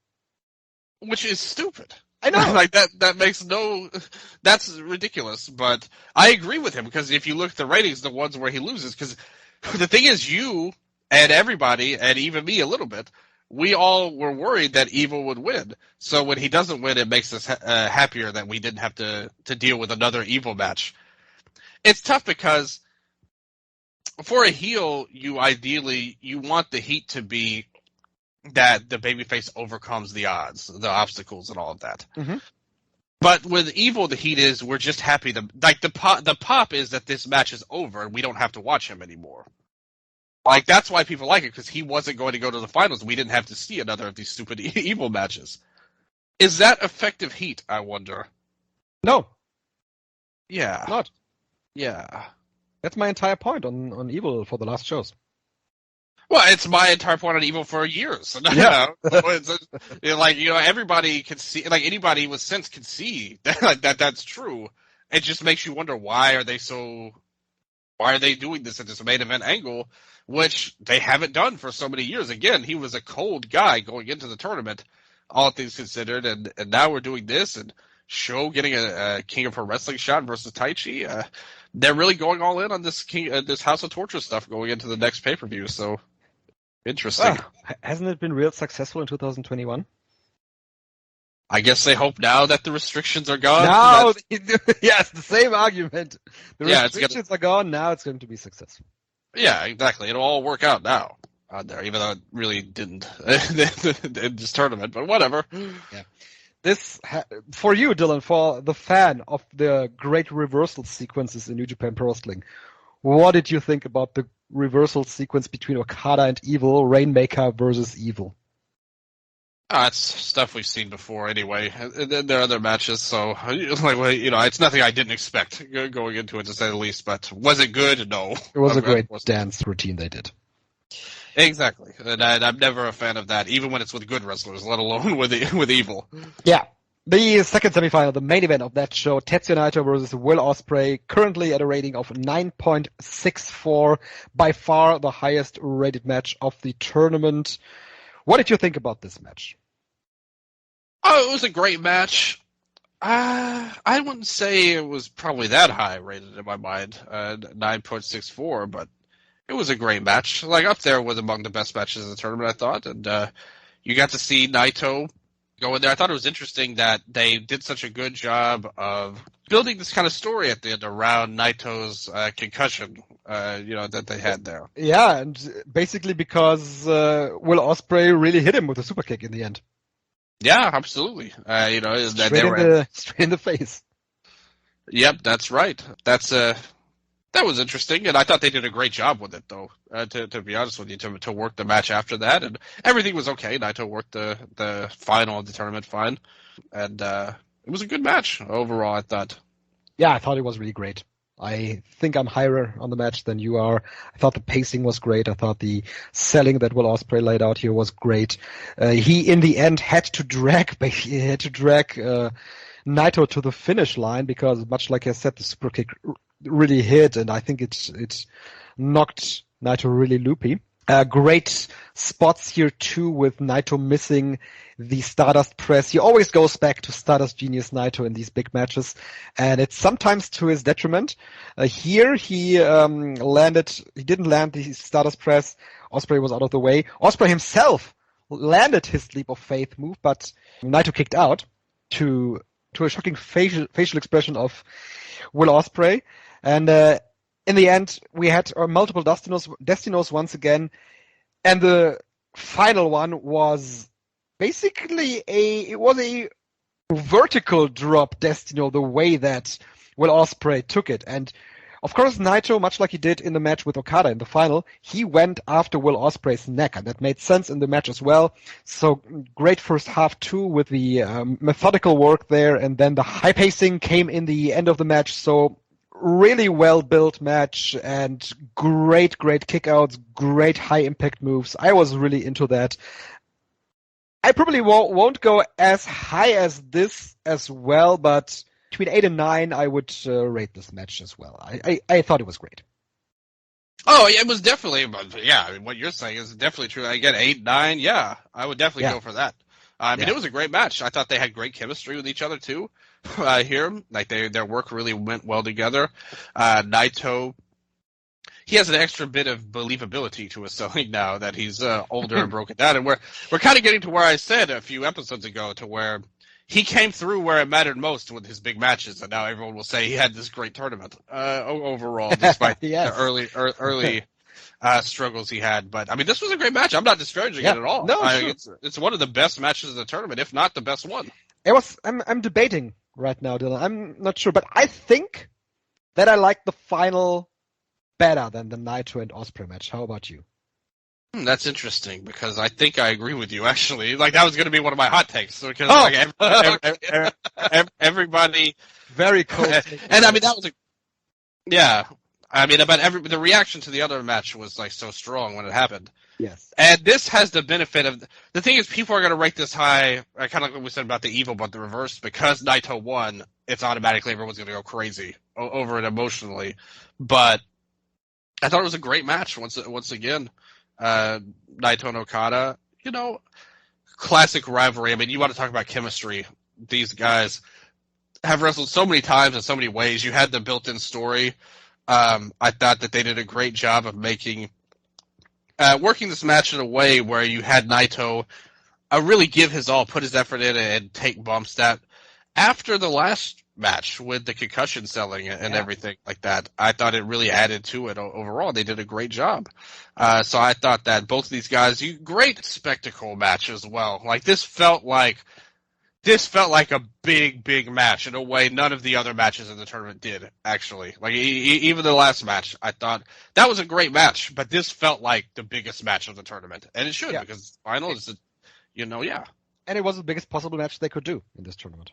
Which is stupid.
I know.
Like, that makes no... That's ridiculous, but I agree with him, because if you look at the ratings, the ones where he loses, because the thing is, you and everybody, and even me a little bit, we all were worried that Evil would win. So when he doesn't win, it makes us happier that we didn't have to deal with another Evil match. It's tough because... For a heel, you want the heat to be that the babyface overcomes the odds, the obstacles, and all of that.
Mm-hmm.
But with Evil, the heat is we're just happy the pop is that this match is over and we don't have to watch him anymore. Like, that's why people like it, because he wasn't going to go to the finals. We didn't have to see another of these stupid Evil matches. Is that effective heat, I wonder?
No.
Yeah.
Not.
Yeah.
That's my entire point on Evil for the last shows.
Well, it's my entire point on Evil for years.
Yeah.
Everybody can see, like, anybody with sense can see that's true. It just makes you wonder, why are they doing this at this main event angle, which they haven't done for so many years. Again, he was a cold guy going into the tournament, all things considered, and now we're doing this, and Sho getting a King of Pro Wrestling shot versus Taichi. They're really going all in on this this House of Torture stuff going into the next pay-per-view, so interesting.
Well, hasn't it been real successful in 2021?
I guess they hope now that the restrictions are gone.
Now, yes, the same argument. The restrictions are gone, now it's going to be successful.
Yeah, exactly. It'll all work out now out there, even though it really didn't in this tournament, but whatever.
Yeah. This, for you, Dylan, for the fan of the great reversal sequences in New Japan Pro Wrestling, what did you think about the reversal sequence between Okada and Evil, Rainmaker versus Evil?
It's stuff we've seen before anyway. There are other matches, so it's nothing I didn't expect going into it, to say the least. But was it good? No.
It was a great dance routine they did.
Exactly, and I'm never a fan of that, even when it's with good wrestlers, let alone with Evil.
Yeah. The second semifinal, the main event of that show, Tetsuya Naito versus Will Ospreay, currently at a rating of 9.64, by far the highest rated match of the tournament. What did you think about this match?
Oh, it was a great match. I wouldn't say it was probably that high rated in my mind, 9.64, but it was a great match. Like, up there was among the best matches of the tournament, I thought. And you got to see Naito go in there. I thought it was interesting that they did such a good job of building this kind of story at the end around Naito's concussion, that they had there.
Yeah, and basically because Will Ospreay really hit him with a super kick in the end.
Yeah, absolutely.
Straight in the face.
Yep, that's right. That was interesting, and I thought they did a great job with it, though, to be honest with you, to work the match after that, and everything was okay. Naito worked the final of the tournament fine, and it was a good match overall, I thought.
Yeah, I thought it was really great. I think I'm higher on the match than you are. I thought the pacing was great. I thought the selling that Will Ospreay laid out here was great. He, in the end, had to drag Naito to the finish line because, much like I said, the super kick really hit, and I think it knocked Naito really loopy. Great spots here too, with Naito missing the Stardust press. He always goes back to Stardust Genius Naito in these big matches, and it's sometimes to his detriment. Here he didn't land the Stardust press. Ospreay was out of the way. Ospreay himself landed his leap of faith move, but Naito kicked out to a shocking facial expression of Will Ospreay. And in the end, we had multiple Destinos once again, and the final one was basically a vertical drop Destino, the way that Will Ospreay took it. And of course, Naito, much like he did in the match with Okada in the final, he went after Will Ospreay's neck, and that made sense in the match as well. So great first half too, with the methodical work there, and then the high pacing came in the end of the match. So really well-built match, and great kickouts, great high-impact moves. I was really into that. I probably won't go as high as this as well, but between 8 and 9, I would rate this match as well. I thought it was great.
Oh, yeah, it was definitely, yeah, I mean, what you're saying is definitely true. Again, 8, 9, yeah, I would definitely go for that. I mean, it was a great match. I thought they had great chemistry with each other, too. Here, like their work really went well together. Naito, he has an extra bit of believability to his selling now that he's older and broken down, and we're kind of getting to where I said a few episodes ago, to where he came through where it mattered most with his big matches, and now everyone will say he had this great tournament overall, despite the early struggles he had. But I mean, this was a great match. I'm not discouraging it at all.
No, sure.
It's one of the best matches of the tournament, if not the best one.
I'm debating right now, Dylan. I'm not sure, but I think that I like the final better than the Naito and Ospreay match. How about you?
That's interesting, because I think I agree with you, actually. Like, that was going to be one of my hot takes. Because everybody...
Very cool.
And I mean, that was I mean, but the reaction to the other match was like so strong when it happened.
Yes.
And this has the benefit of... The thing is, people are going to rate this high, kind of like what we said about the Evil, but the reverse. Because Naito won, it's automatically everyone's going to go crazy over it emotionally. But I thought it was a great match once again. Naito and Okada, classic rivalry. I mean, you want to talk about chemistry. These guys have wrestled so many times in so many ways. You had the built-in story. I thought that they did a great job of working this match in a way where you had Naito really give his all, put his effort in, and take bumps. That after the last match with the concussion selling and everything like that, I thought it really added to it overall. They did a great job. So I thought that both of these guys, great spectacle match as well. Like, this felt like a big match in a way none of the other matches in the tournament did, actually. Like, even the last match, I thought that was a great match, but this felt like the biggest match of the tournament. And it should, because final is, And it was the biggest possible match they could do in this tournament.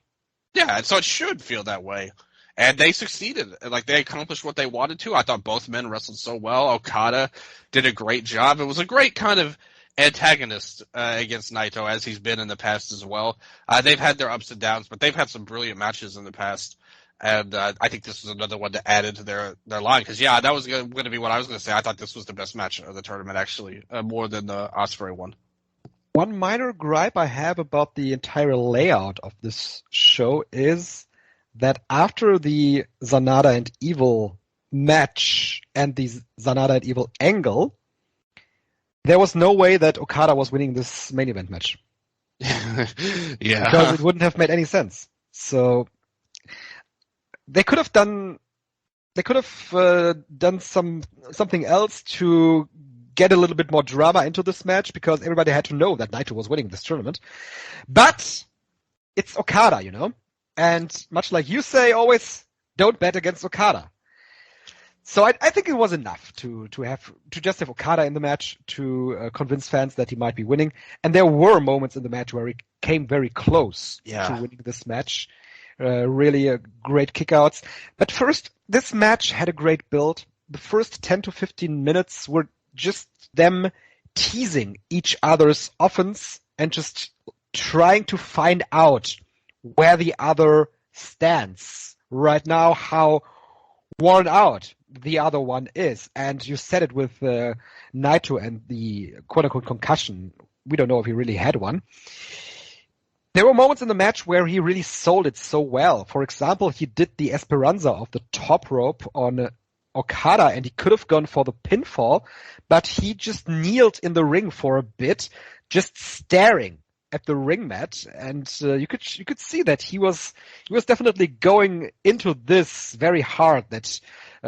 Yeah, and so it should feel that way. And they succeeded. Like, they accomplished what they wanted to. I thought both men wrestled so well. Okada did a great job. It was a great kind of antagonist against Naito, as he's been in the past as well. They've had their ups and downs, but they've had some brilliant matches in the past. And I think this was another one to add into their line. Because, that was going to be what I was going to say. I thought this was the best match of the tournament, actually, more than the Ospreay one.
One minor gripe I have about the entire layout of this show is that after the Sanada and Evil match and the Sanada and Evil angle, there was no way that Okada was winning this main event match. Because it wouldn't have made any sense. So they could have done something else to get a little bit more drama into this match, because everybody had to know that Naito was winning this tournament. But it's Okada, And much like you say, always don't bet against Okada. So I think it was enough to just have Okada in the match to convince fans that he might be winning. And there were moments in the match where he came very close to winning this match. Really great kickouts. But first, this match had a great build. The first 10 to 15 minutes were just them teasing each other's offense and just trying to find out where the other stands right now, how worn out the other one is. And you said it with Naito and the quote-unquote concussion. We don't know if he really had one. There were moments in the match where he really sold it so well. For example, he did the Esperanza of the top rope on Okada, and he could have gone for the pinfall, but he just kneeled in the ring for a bit, just staring at the ring mat, and you could see that he was definitely going into this very hard. That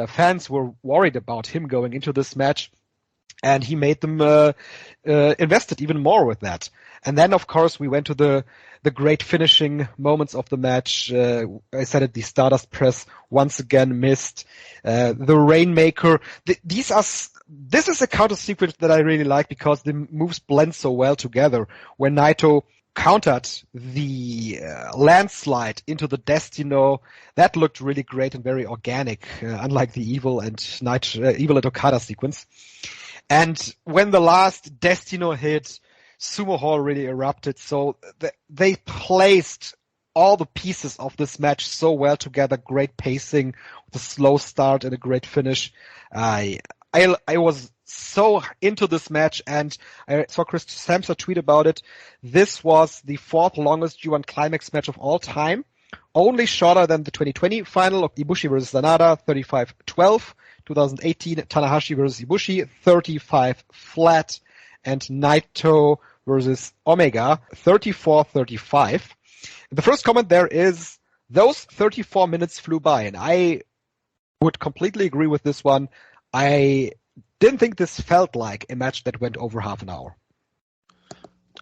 fans were worried about him going into this match, and he made them invested even more with that. And then, of course, we went to the great finishing moments of the match. I said it, the Stardust Press once again missed. The Rainmaker. This is a counter sequence that I really like because the moves blend so well together. When Naito countered the landslide into the Destino, that looked really great and very organic, unlike the Evil and Okada sequence. And when the last Destino hit, Sumo Hall really erupted. So they placed all the pieces of this match so well together. Great pacing, with a slow start and a great finish. I was so into this match, and I saw Chris Samsa tweet about it. This was the 4th longest G1 Climax match of all time, only shorter than the 2020 final of Ibushi versus Sanada, 35-12. 2018, Tanahashi versus Ibushi, 35 flat, and Naito versus Omega, 34-35. The first comment there is, those 34 minutes flew by, and I would completely agree with this one. I didn't think this felt like a match that went over half an hour.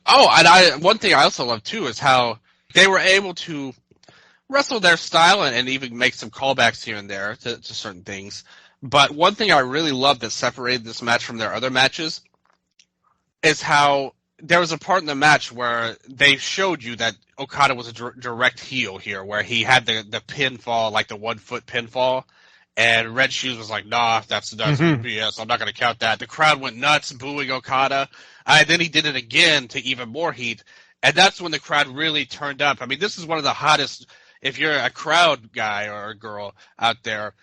Oh, and one thing I also love, too, is how they were able to wrestle their style and even make some callbacks here and there to certain things. But one thing I really love that separated this match from their other matches is how there was a part in the match where they showed you that Okada was a direct heel here, where he had the pinfall, like the 1-foot pinfall, and Red Shoes was like, nah, that's BS, I'm not going to count that. The crowd went nuts, booing Okada, and then he did it again to even more heat, and that's when the crowd really turned up. I mean, this is one of the hottest, if you're a crowd guy or a girl out there,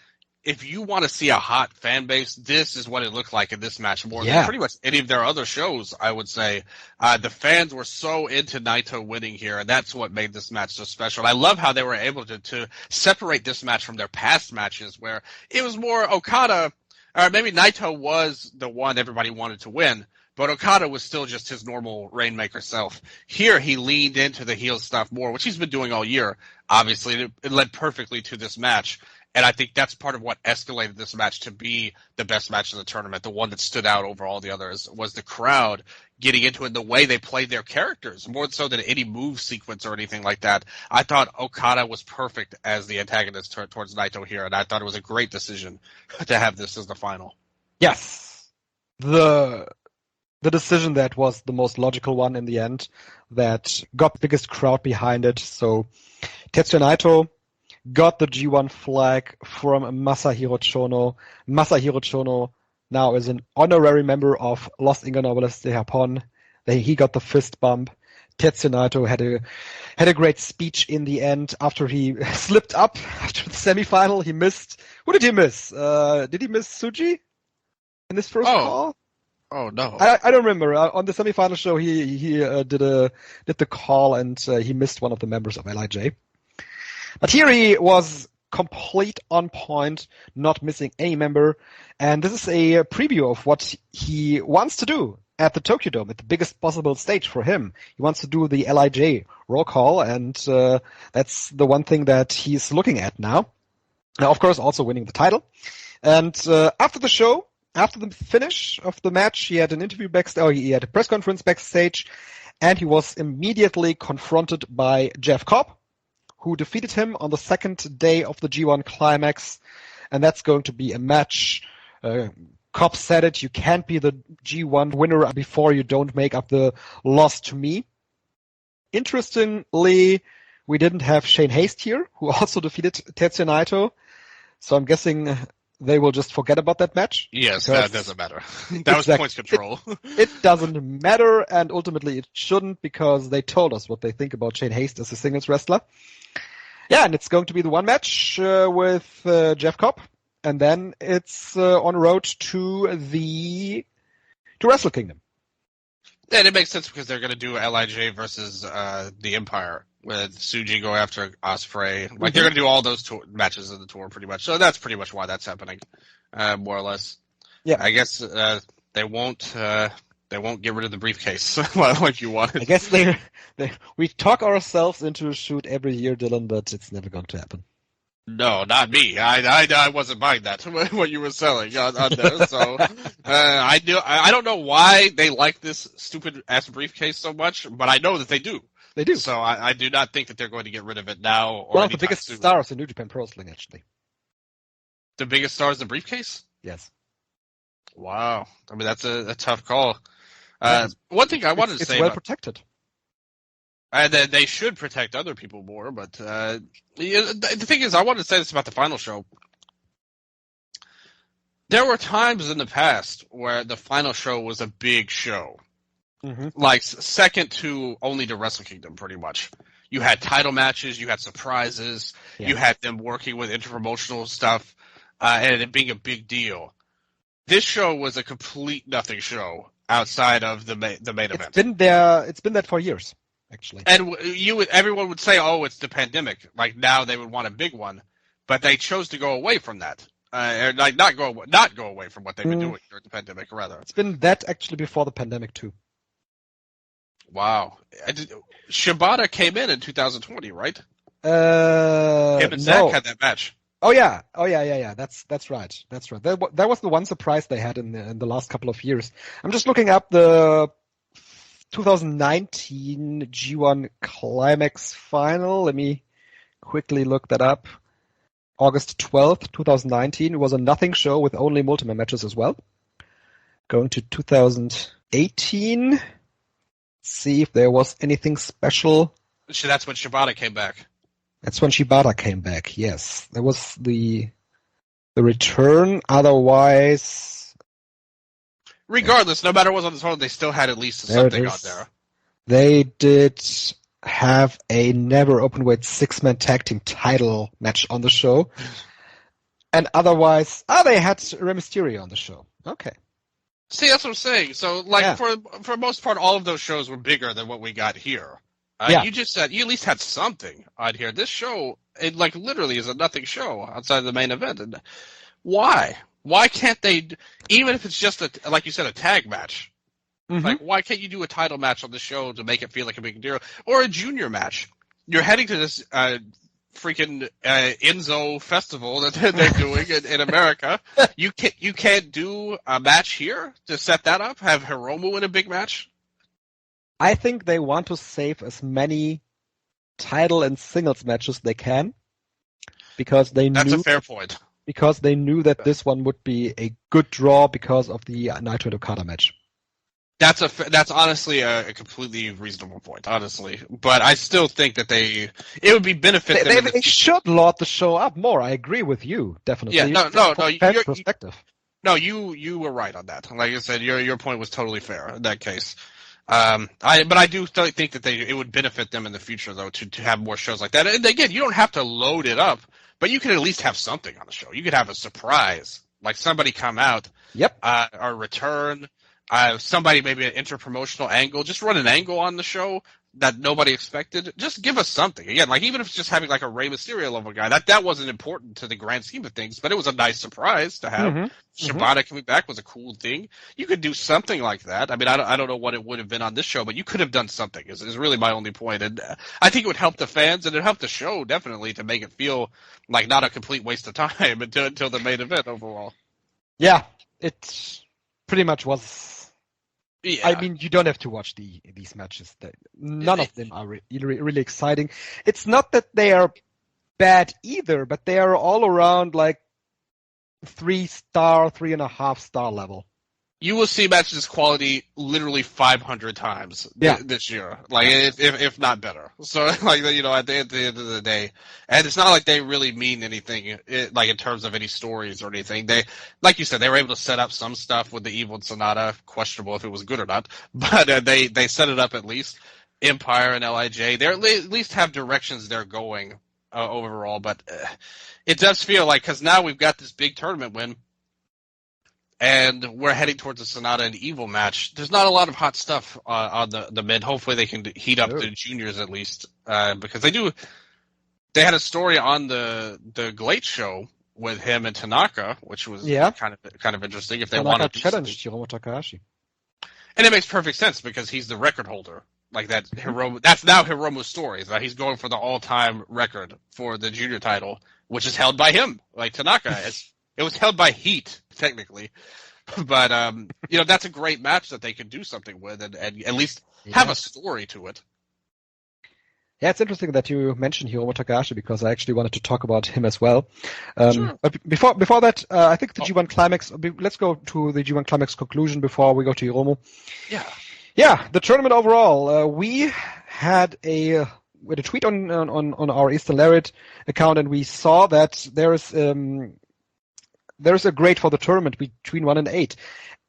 if you want to see a hot fan base, this is what it looked like in this match more than pretty much any of their other shows, I would say. The fans were so into Naito winning here, and that's what made this match so special. And I love how they were able to separate this match from their past matches where it was more Okada, or maybe Naito was the one everybody wanted to win, but Okada was still just his normal Rainmaker self. Here, he leaned into the heel stuff more, which he's been doing all year, obviously. It led perfectly to this match. And I think that's part of what escalated this match to be the best match of the tournament. The one that stood out over all the others was the crowd getting into it, the way they played their characters, more so than any move sequence or anything like that. I thought Okada was perfect as the antagonist towards Naito here, and I thought it was a great decision to have this as the final.
Yes. The decision that was the most logical one in the end, that got the biggest crowd behind it. So Tetsuya Naito got the G1 flag from Masahiro Chono. Masahiro Chono now is an honorary member of Los Ingobernables de Japón. He got the fist bump. Tetsuya Naito had a great speech in the end after he slipped up after the semifinal. He missed. Who did he miss? Did he miss Tsuji in this first call?
Oh no!
I don't remember. On the semifinal show, he did the call and he missed one of the members of LIJ. But here he was complete on point, not missing any member. And this is a preview of what he wants to do at the Tokyo Dome, at the biggest possible stage for him. He wants to do the LIJ roll call, and that's the one thing that he's looking at now. Now, of course, also winning the title. And after the show, after the finish of the match, he had an interview backstage, he had a press conference backstage, and he was immediately confronted by Jeff Cobb, who defeated him on the second day of the G1 Climax, and that's going to be a match. Cobb said it, you can't be the G1 winner before you don't make up the loss to me. Interestingly, we didn't have Shane Haste here, who also defeated Tetsuya Naito, so I'm guessing they will just forget about that match.
Yes, that doesn't matter. That was points control.
It doesn't matter, and ultimately it shouldn't, because they told us what they think about Shane Haste as a singles wrestler. Yeah, and it's going to be the one match with Jeff Cobb and then it's on road to Wrestle Kingdom.
And it makes sense because they're going to do LIJ versus the Empire with Tsuji go after Ospreay. Like they're going to do all those matches of the tour pretty much. So that's pretty much why that's happening, more or less.
Yeah,
I guess they won't get rid of the briefcase like you wanted.
I guess we talk ourselves into a shoot every year, Dylan, but it's never going to happen.
No, not me. I wasn't buying that. What you were selling on there. So I don't know why they like this stupid ass briefcase so much, but I know that they do.
They do.
So I do not think that they're going to get rid of it now. Or
one of the biggest stars in New Japan Pro Wrestling, actually.
The biggest star is the briefcase?
Yes.
Wow. I mean, that's a tough call. One thing I wanted to say.
It's well protected.
And they should protect other people more, but the thing is, I wanted to say this about the final show. There were times in the past where the final show was a big show. Mm-hmm. Like second to only to Wrestle Kingdom, pretty much. You had title matches, you had surprises, you had them working with interpromotional stuff, and it being a big deal. This show was a complete nothing show outside of the main event.
It's been that for years. Actually.
And everyone would say, "Oh, it's the pandemic." Like now, they would want a big one, but they chose to go away from that, or like not go away from what they've been doing during the pandemic. Rather,
it's been that actually before the pandemic too.
Wow, Shibata came in 2020, right? Him and Zack had that match.
Oh yeah. That's right. That was the one surprise they had in the last couple of years. I'm just looking up the 2019 G1 Climax final. Let me quickly look that up. August 12th, 2019. It was a nothing show with only multi-man matches as well. Going to 2018. See if there was anything special.
So that's when Shibata came back.
That's when Shibata came back, yes. There was the return. Otherwise...
Regardless, no matter what's on the total, they still had at least something on there.
They did have a never openweight 6-man tag team title match on the show. And otherwise, they had Rey Mysterio on the show. Okay.
See, that's what I'm saying. So, for the most part, all of those shows were bigger than what we got here. You just said you at least had something on here. This show, it literally is a nothing show outside of the main event. And why? Why can't they, even if it's just like you said, a tag match? Mm-hmm. Like, why can't you do a title match on the show to make it feel like a big deal, or a junior match? You're heading to this freaking Enzo festival that they're doing in America. You can't do a match here to set that up. Have Hiromu in a big match.
I think they want to save as many title and singles matches they can because that's
a fair point.
Because they knew that this one would be a good draw because of the Naito and Okada match.
That's honestly a completely reasonable point, honestly. But I still think that it would be benefit them.
They should load the show up more. I agree with you, definitely.
Yeah, no.
Your perspective.
No, you were right on that. Like I said, your point was totally fair in that case. But I do think that it would benefit them in the future, though, to have more shows like that. And again, you don't have to load it up, but you can at least have something on the show. You could have a surprise, like somebody come out, or return, somebody maybe an interpromotional angle. Just run an angle on the show that nobody expected. Just give us something. Again, like even if it's just having like a Rey Mysterio level guy, that wasn't important to the grand scheme of things, but it was a nice surprise to have. Shibata coming back was a cool thing. You could do something like that. I mean, I don't know what it would have been on this show, but you could have done something is really my only point. And I think it would help the fans and it helped the show definitely to make it feel like not a complete waste of time until the main event overall.
Yeah, it pretty much was.
Yeah.
I mean, you don't have to watch these matches. None of them are really exciting. It's not that they are bad either, but they are all around like 3-star, 3.5-star level.
You will see matches quality literally 500 times this year, like if not better. So like at the end of the day, and it's not like they really mean anything, like in terms of any stories or anything. They, like you said, they were able to set up some stuff with the Evil and Sonata. Questionable if it was good or not, but they set it up at least. Empire and LIJ, they at least have directions they're going overall, but it does feel like, because now we've got this big tournament win, and we're heading towards a Sonata and Evil match. There's not a lot of hot stuff on the mid. Hopefully they can heat up the juniors at least, because they had a story on the Glate show with him and Tanaka, which was kind of interesting. If they want to
challenge Hiromu Takahashi,
and it makes perfect sense because he's the record holder. Like that, that's now Hiromu's story. Is that he's going for the all-time record for the junior title, which is held by him. Like Tanaka, it was held by Heat technically, but that's a great match that they could do something with and at least have a story to it.
Yeah, it's interesting that you mentioned Hiromu Takahashi because I actually wanted to talk about him as well. Sure. But before that, I think the G1 Climax. Let's go to the G1 Climax conclusion before we go to Hiromu. Yeah, the tournament overall. We had a tweet on our Eastern Lariat account, and we saw that there is a grade for the tournament between 1 and 8,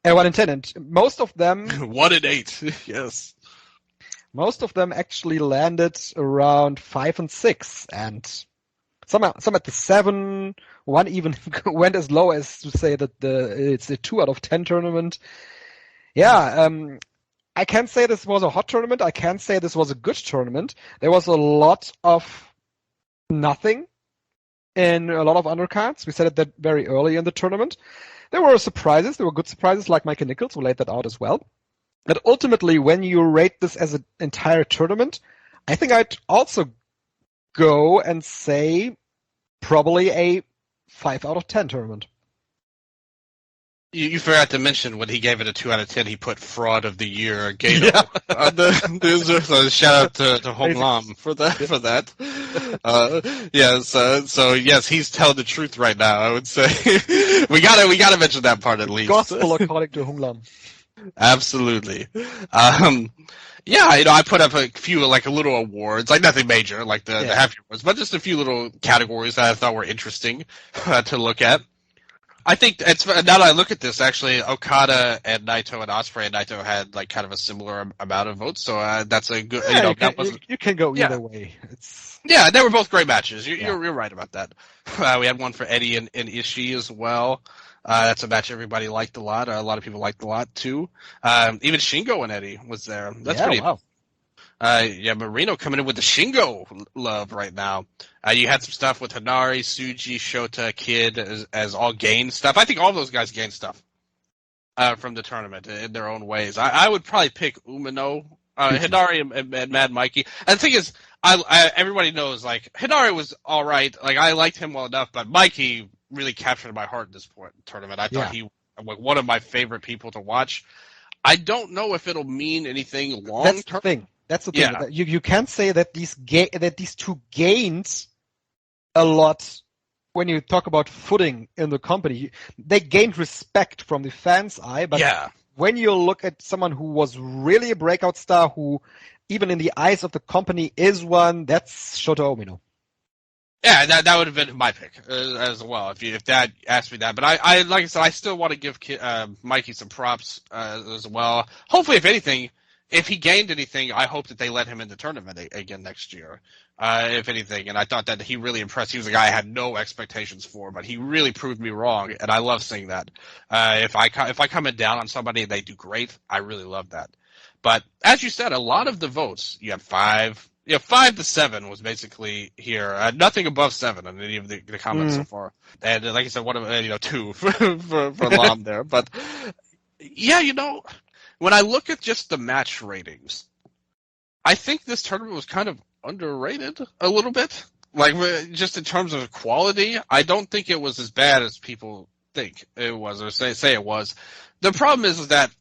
1 and 10, and most of them
1 and 8. Yes.
Most of them actually landed around 5 and 6, and some at the 7. One even went as low as to say that it's a 2 out of 10 tournament. Yeah, I can't say this was a hot tournament. I can't say this was a good tournament. There was a lot of nothing in a lot of undercards. We said it that very early in the tournament. There were surprises. There were good surprises like Michael Nichols, who laid that out as well. But ultimately, when you rate this as an entire tournament, I think I'd also go and say probably a 5 out of 10 tournament.
You forgot to mention when he gave it a 2 out of 10, he put Fraud of the Year Gato. So shout out to Hong Lam for that. So yes, he's telling the truth right now. I would say we gotta mention that part at least.
Gospel according to Hong Lam.
Absolutely. I put up a few little awards, like nothing major, like the half year awards, but just a few little categories that I thought were interesting to look at. I think it's now that I look at this, actually, Okada and Naito and Ospreay and Naito had kind of a similar amount of votes, so that's a good.
You can go either way.
Yeah, they were both great matches. You're right about that. We had one for Eddie and Ishii as well. That's a match everybody liked a lot. A lot of people liked a lot too. Even Shingo and Eddie was there. That's pretty. Wow. Marino coming in with the Shingo love right now. You had some stuff with Hanari, Tsuji, Shota, Kid as all gained stuff. I think all those guys gained stuff from the tournament in their own ways. I would probably pick Umino, Hanari, and Mad Mikey. And the thing is, everybody knows Hanari was all right. I liked him well enough, but Mikey really captured my heart at this point in the tournament. I thought he was one of my favorite people to watch. I don't know if it'll mean anything long term.
That's the thing. That's the thing. Yeah. You can't say that these two gained a lot when you talk about footing in the company. They gained respect from the fans' eye, but when you look at someone who was really a breakout star, who even in the eyes of the company is one, that's Shota Umino.
Yeah, that would have been my pick as well if Dad asked me that. But I like I said, I still want to give Mikey some props as well. Hopefully, if anything, if he gained anything, I hope that they let him in the tournament again next year, if anything. And I thought that he really impressed. He was a guy I had no expectations for, but he really proved me wrong, and I love seeing that. If I come in down on somebody and they do great, I really love that. But as you said, a lot of the votes, you had 5. 5 to 7 was basically here. Nothing above 7 in any of the comments so far. And like I said, 2 for Lam there. But when I look at just the match ratings, I think this tournament was kind of underrated a little bit. Just in terms of quality, I don't think it was as bad as people think it was or say it was. The problem is that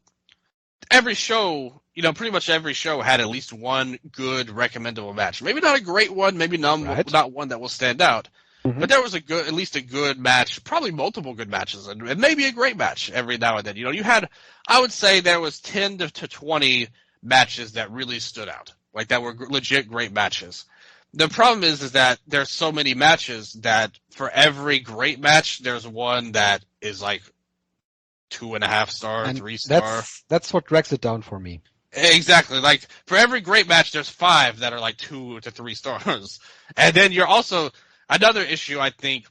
every show, pretty much every show had at least one good recommendable match. Maybe not a great one, maybe not one that will stand out. Mm-hmm. But there was at least a good match, probably multiple good matches, and maybe a great match every now and then. You had, I would say there was 10 to 20 matches that really stood out, that were legit great matches. The problem is that there's so many matches that for every great match, there's one that is 2.5 star, 3 star.
That's what drags it down for me.
Exactly. Like, for every great match, there's 5 that are like 2 to 3 stars. And then you're also, another issue, I think,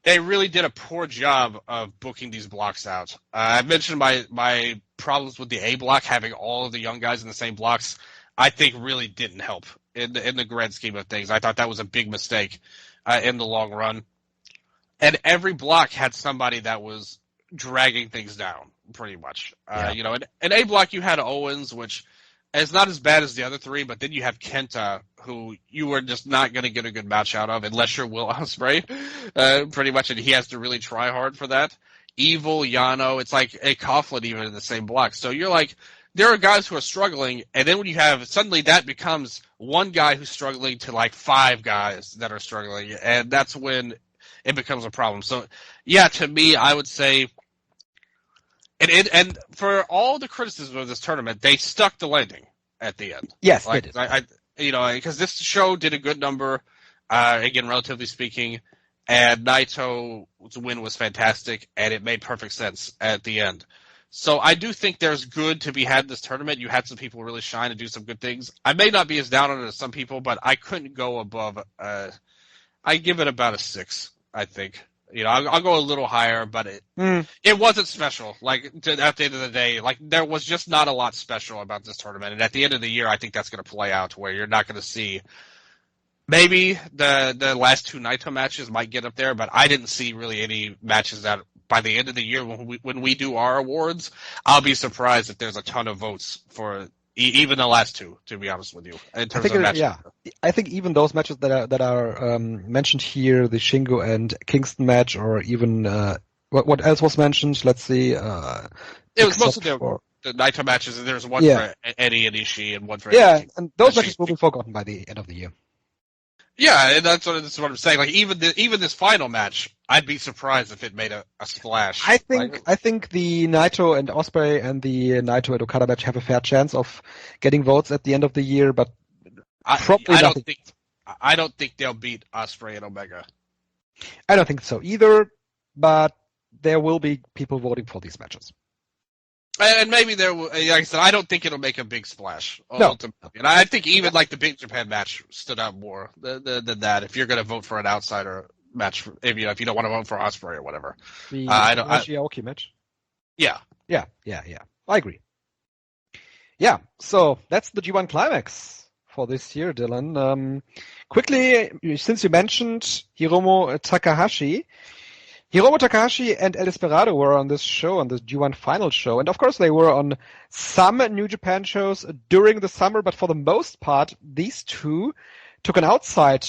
they really did a poor job of booking these blocks out. I mentioned my problems with the A block, having all of the young guys in the same blocks, I think really didn't help in the grand scheme of things. I thought that was a big mistake in the long run. And every block had somebody that was dragging things down, pretty much. You know, in A block you had Owens, which is not as bad as the other 3, but then you have Kenta, who you were just not going to get a good match out of unless you're Will Ospreay, pretty much, and he has to really try hard for that. Evil, Yano, it's like a Coughlin even in the same block. So you're like, there are guys who are struggling, and then when you have, suddenly that becomes one guy who's struggling to like 5 guys that are struggling, and that's when it becomes a problem. So, yeah, to me, I would say, and for all the criticism of this tournament, they stuck the landing at the end.
Yes,
like,
they did.
You know, because this show did a good number, again, relatively speaking, and Naito's win was fantastic, and it made perfect sense at the end. So I do think there's good to be had in this tournament. You had some people really shine and do some good things. I may not be as down on it as some people, but I couldn't go above. I give it about a 6, I think. You know, I'll go a little higher, but it wasn't special. Like, at the end of the day, like, there was just not a lot special about this tournament. And at the end of the year, I think that's going to play out where you're not going to see. Maybe the last 2 Naito matches might get up there, but I didn't see really any matches that by the end of the year when we do our awards, I'll be surprised if there's a ton of votes for even the last 2. To be honest with you, in terms of matches.
Yeah, I think even those matches that are mentioned here, the Shingo and Kingston match, or even what else was mentioned? Let's see. It
was most of the Naito matches, and there's one for Eddie and Ishii and one for Eddie.
And those matches will be forgotten by the end of the year.
Yeah, and that's what I'm saying. Like, even this final match, I'd be surprised if it made a splash.
I think the Naito and Ospreay and the Naito and Okada match have a fair chance of getting votes at the end of the year, but probably
I don't think they'll beat Ospreay and Omega.
I don't think so either, but there will be people voting for these matches.
And maybe there will, like I said, I don't think it'll make a big splash.
No.
And I think even like the Big Japan match stood out more than that. If you're going to vote for an outsider match, if you don't want to vote for Ospreay or whatever.
The Aoki match?
Yeah.
Yeah. I agree. Yeah, so that's the G1 Climax for this year, Dylan. Quickly, since you mentioned Hiromu Takahashi and El Desperado were on this show, on this G1 final show. And of course, they were on some New Japan shows during the summer, but for the most part, these 2 took an outside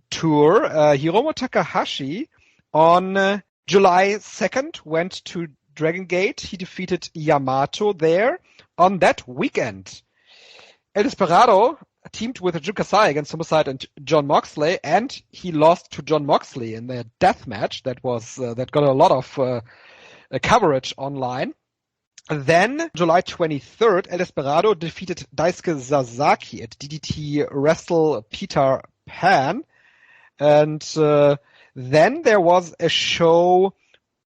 tour. Hiromu Takahashi on July 2nd went to Dragon Gate. He defeated Yamato there. On that weekend, El Desperado teamed with Jun Kasai against Homicide and John Moxley, and he lost to John Moxley in their death match that got a lot of coverage online. Then, July 23rd, El Desperado defeated Daisuke Sasaki at DDT Wrestle Peter Pan. And then there was a show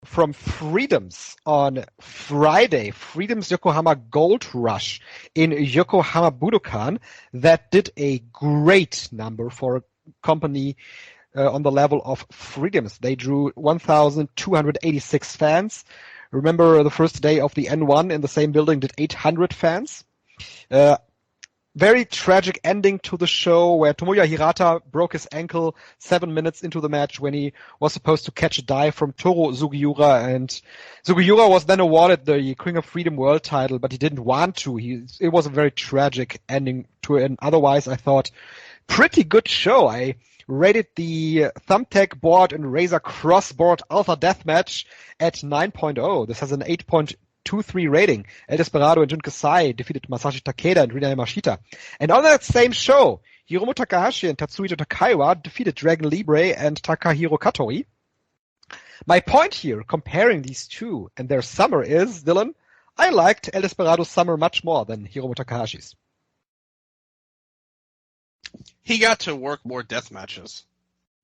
from Freedoms on Friday, Freedoms Yokohama Gold Rush in Yokohama Budokan, that did a great number for a company on the level of Freedoms. They drew 1,286 fans. Remember, the first day of the N1 in the same building did 800 fans. Very tragic ending to the show where Tomoya Hirata broke his ankle 7 minutes into the match when he was supposed to catch a dive from Toru Sugiura, and Sugiura was then awarded the King of Freedom World title, but he didn't want to. It was a very tragic ending to an otherwise, I thought, pretty good show. I rated the Thumbtack board and Razor Crossboard Alpha Deathmatch at 9.0. This has an 8.23 rating. El Desperado and Jun Kasai defeated Masashi Takeda and Rina Yamashita. And on that same show, Hiromu Takahashi and Tatsuhito Takaiwa defeated Dragon Libre and Takahiro Katori. My point here, comparing these 2 and their summer is, Dylan, I liked El Desperado's summer much more than Hiromu Takahashi's.
He got to work more death matches.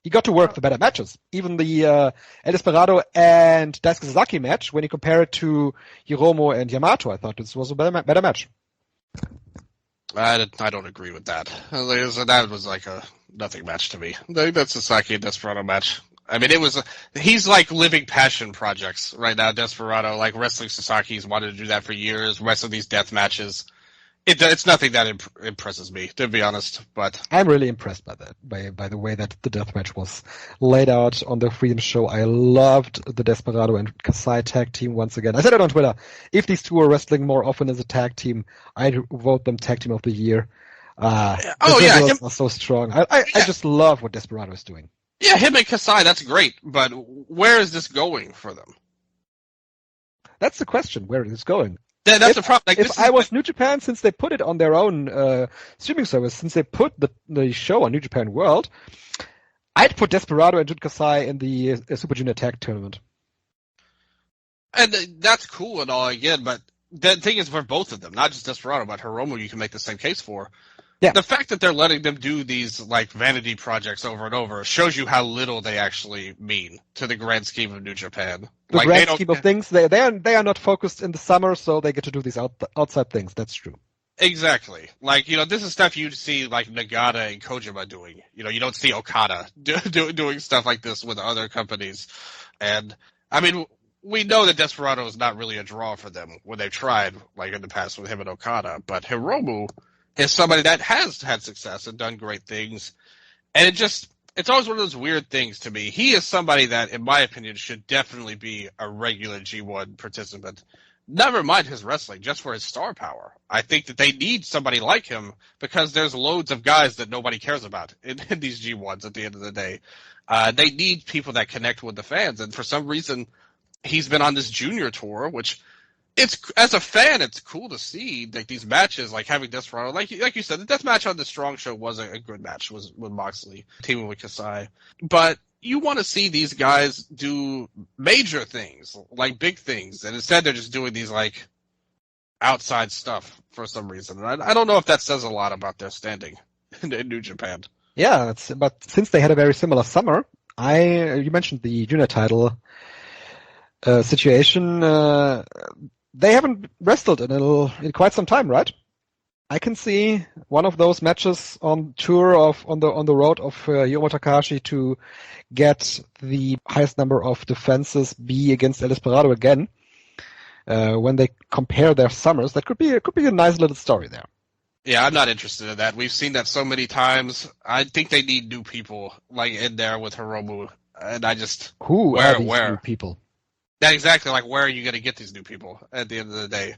He got to work the better matches. Even the El Desperado and Daisuke Sasaki match, when you compare it to Hiromu and Yamato, I thought this was a better match.
I don't agree with that. That was like a nothing match to me. That Sasaki and Desperado match. I mean, he's like living passion projects right now. Desperado, like wrestling Sasaki's wanted to do that for years, wrestling these death matches. It's nothing that impresses me, to be honest. But
I'm really impressed by that, by the way that the deathmatch was laid out on the Freedom Show. I loved the Desperado and Kasai tag team once again. I said it on Twitter. If these two were wrestling more often as a tag team, I'd vote them tag team of the year. The are so strong. I just love what Desperado is doing.
Yeah, him and Kasai, that's great. But where is this going for them?
That's the question. Where is it going?
That's the problem. Like,
if I was New Japan, since they put it on their own streaming service, since they put the show on New Japan World, I'd put Desperado and Jun Kasai in the Super Junior Tag Tournament.
And that's cool and all, again, but the thing is for both of them, not just Desperado, but Hiromu you can make the same case for. Yeah. The fact that they're letting them do these like vanity projects over and over shows you how little they actually mean to the grand scheme of New Japan.
The grand scheme of things, they are not focused in the summer, so they get to do these outside things. That's true.
Exactly. Like, this is stuff you'd see like Nagata and Kojima doing. You don't see Okada doing stuff like this with other companies. And I mean, we know that Desperado is not really a draw for them when they've tried, like in the past with him and Okada, but Hiromu is somebody that has had success and done great things. And it's always one of those weird things to me. He is somebody that, in my opinion, should definitely be a regular G1 participant. Never mind his wrestling, just for his star power. I think that they need somebody like him because there's loads of guys that nobody cares about in these G1s at the end of the day. They need people that connect with the fans. And for some reason, he's been on this junior tour, which... as a fan, it's cool to see like these matches, like having Desperado, like you said, the death match on the Strong Show was a good match, was with Moxley teaming with Kasai. But you want to see these guys do major things, like big things, and instead they're just doing these like outside stuff for some reason. And I don't know if that says a lot about their standing in New Japan.
Yeah, but since they had a very similar summer, you mentioned the junior title situation. They haven't wrestled in quite some time, right? I can see one of those matches on tour on the road of Yomo Takahashi to get the highest number of defenses be against El Desperado again. When they compare their summers, that could be a nice little story there.
Yeah, I'm not interested in that. We've seen that so many times. I think they need new people like in there with Hiromu, and I just
who are these new people?
Yeah, exactly. Like, where are you going to get these new people at the end of the day?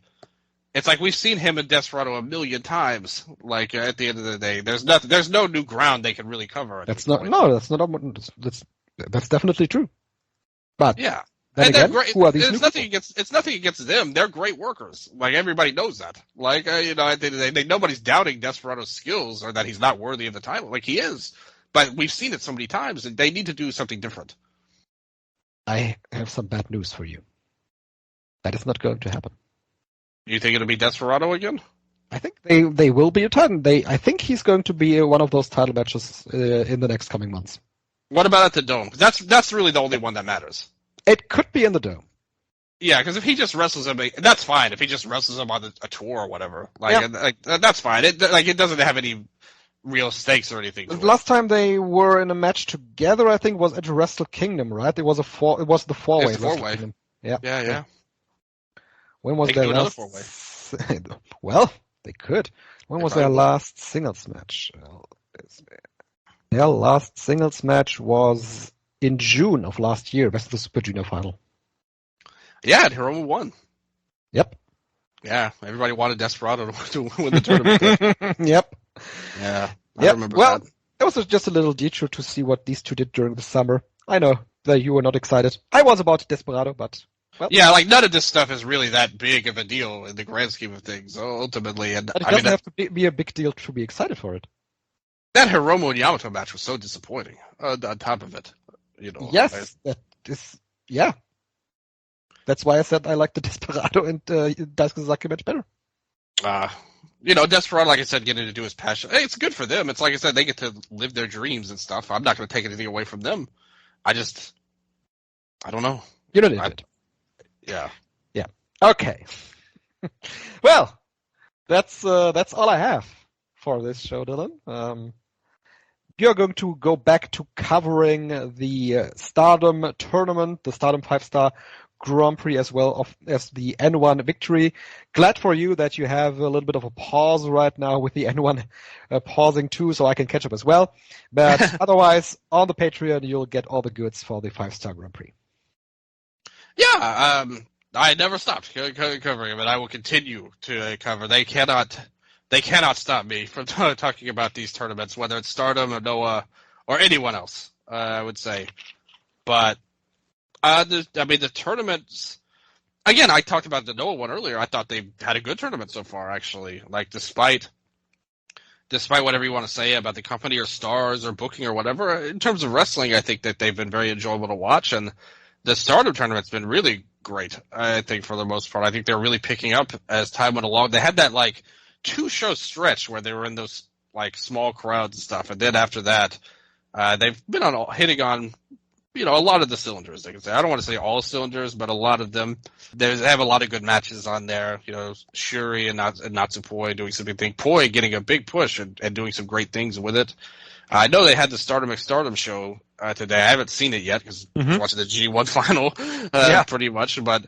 It's like we've seen him and Desperado a million times. Like, at the end of the day, there's no new ground they can really cover. That's
definitely true. But
yeah,
then
and
again,
great.
Who are these
it's nothing against them. They're great workers. Like, everybody knows that. Like, at the end of the day, nobody's doubting Desperado's skills or that he's not worthy of the title. Like, he is. But we've seen it so many times, and they need to do something different.
I have some bad news for you. That is not going to happen.
You think it'll be Desperado again?
I think they will be a title. I think he's going to be one of those title matches in the next coming months.
What about at the Dome? That's really the only one that matters.
It could be in the Dome.
Yeah, because if he just wrestles him, that's fine. If he just wrestles him on a tour or whatever, that's fine. It doesn't have any real stakes or anything.
The last time they were in a match together, I think, was at Wrestle Kingdom, right? It was the four-way.
Yeah.
When was
their last? Four-way.
Well, they could. When was their last singles match? Their last singles match was in June of last year. That's the Super Junior final.
Yeah, and Hiromu won.
Yep.
Yeah, everybody wanted Desperado to win the tournament.
Yep.
Yeah, I remember
that. It was just a little detour to see what these two did during the summer. I know that you were not excited. I was about Desperado, but... Well.
Yeah, like none of this stuff is really that big of a deal in the grand scheme of things, ultimately. And
but it doesn't have to be a big deal to be excited for it.
That Hiromu and Yamato match was so disappointing. On top of it,
Yes, yeah. That's why I said I like the Desperado and Daisuke Sasaki match better.
Desperado, like I said, getting to do his passion. Hey, it's good for them. It's like I said, they get to live their dreams and stuff. I'm not going to take anything away from them. I don't know.
You don't need it.
Yeah.
Yeah. Okay. Well, that's all I have for this show, Dylan. You're going to go back to covering the Stardom tournament, the Stardom 5-star Grand Prix, as well as the N1 victory. Glad for you that you have a little bit of a pause right now with the N1 pausing too, so I can catch up as well. But otherwise, on the Patreon, you'll get all the goods for the 5-star Grand Prix.
Yeah, I never stopped covering them, and I will continue to cover. They cannot stop me from talking about these tournaments, whether it's Stardom or Noah or anyone else, I would say. But, the tournaments, again, I talked about the Noah one earlier. I thought they had a good tournament so far, actually. Like, despite whatever you want to say about the company or stars or booking or whatever, in terms of wrestling, I think that they've been very enjoyable to watch, and the Stardom tournament's been really great, I think, for the most part. I think they're really picking up as time went along. They had that, 2-show stretch where they were in those, small crowds and stuff, and then after that, they've been hitting on, a lot of the cylinders, they can say. I don't want to say all cylinders, but a lot of them. They have a lot of good matches on there. Shuri and Natsupoi doing some big things. Poi getting a big push and doing some great things with it. I know they had the Stardom Stardom show today. I haven't seen it yet because I was watching the G1 final pretty much. But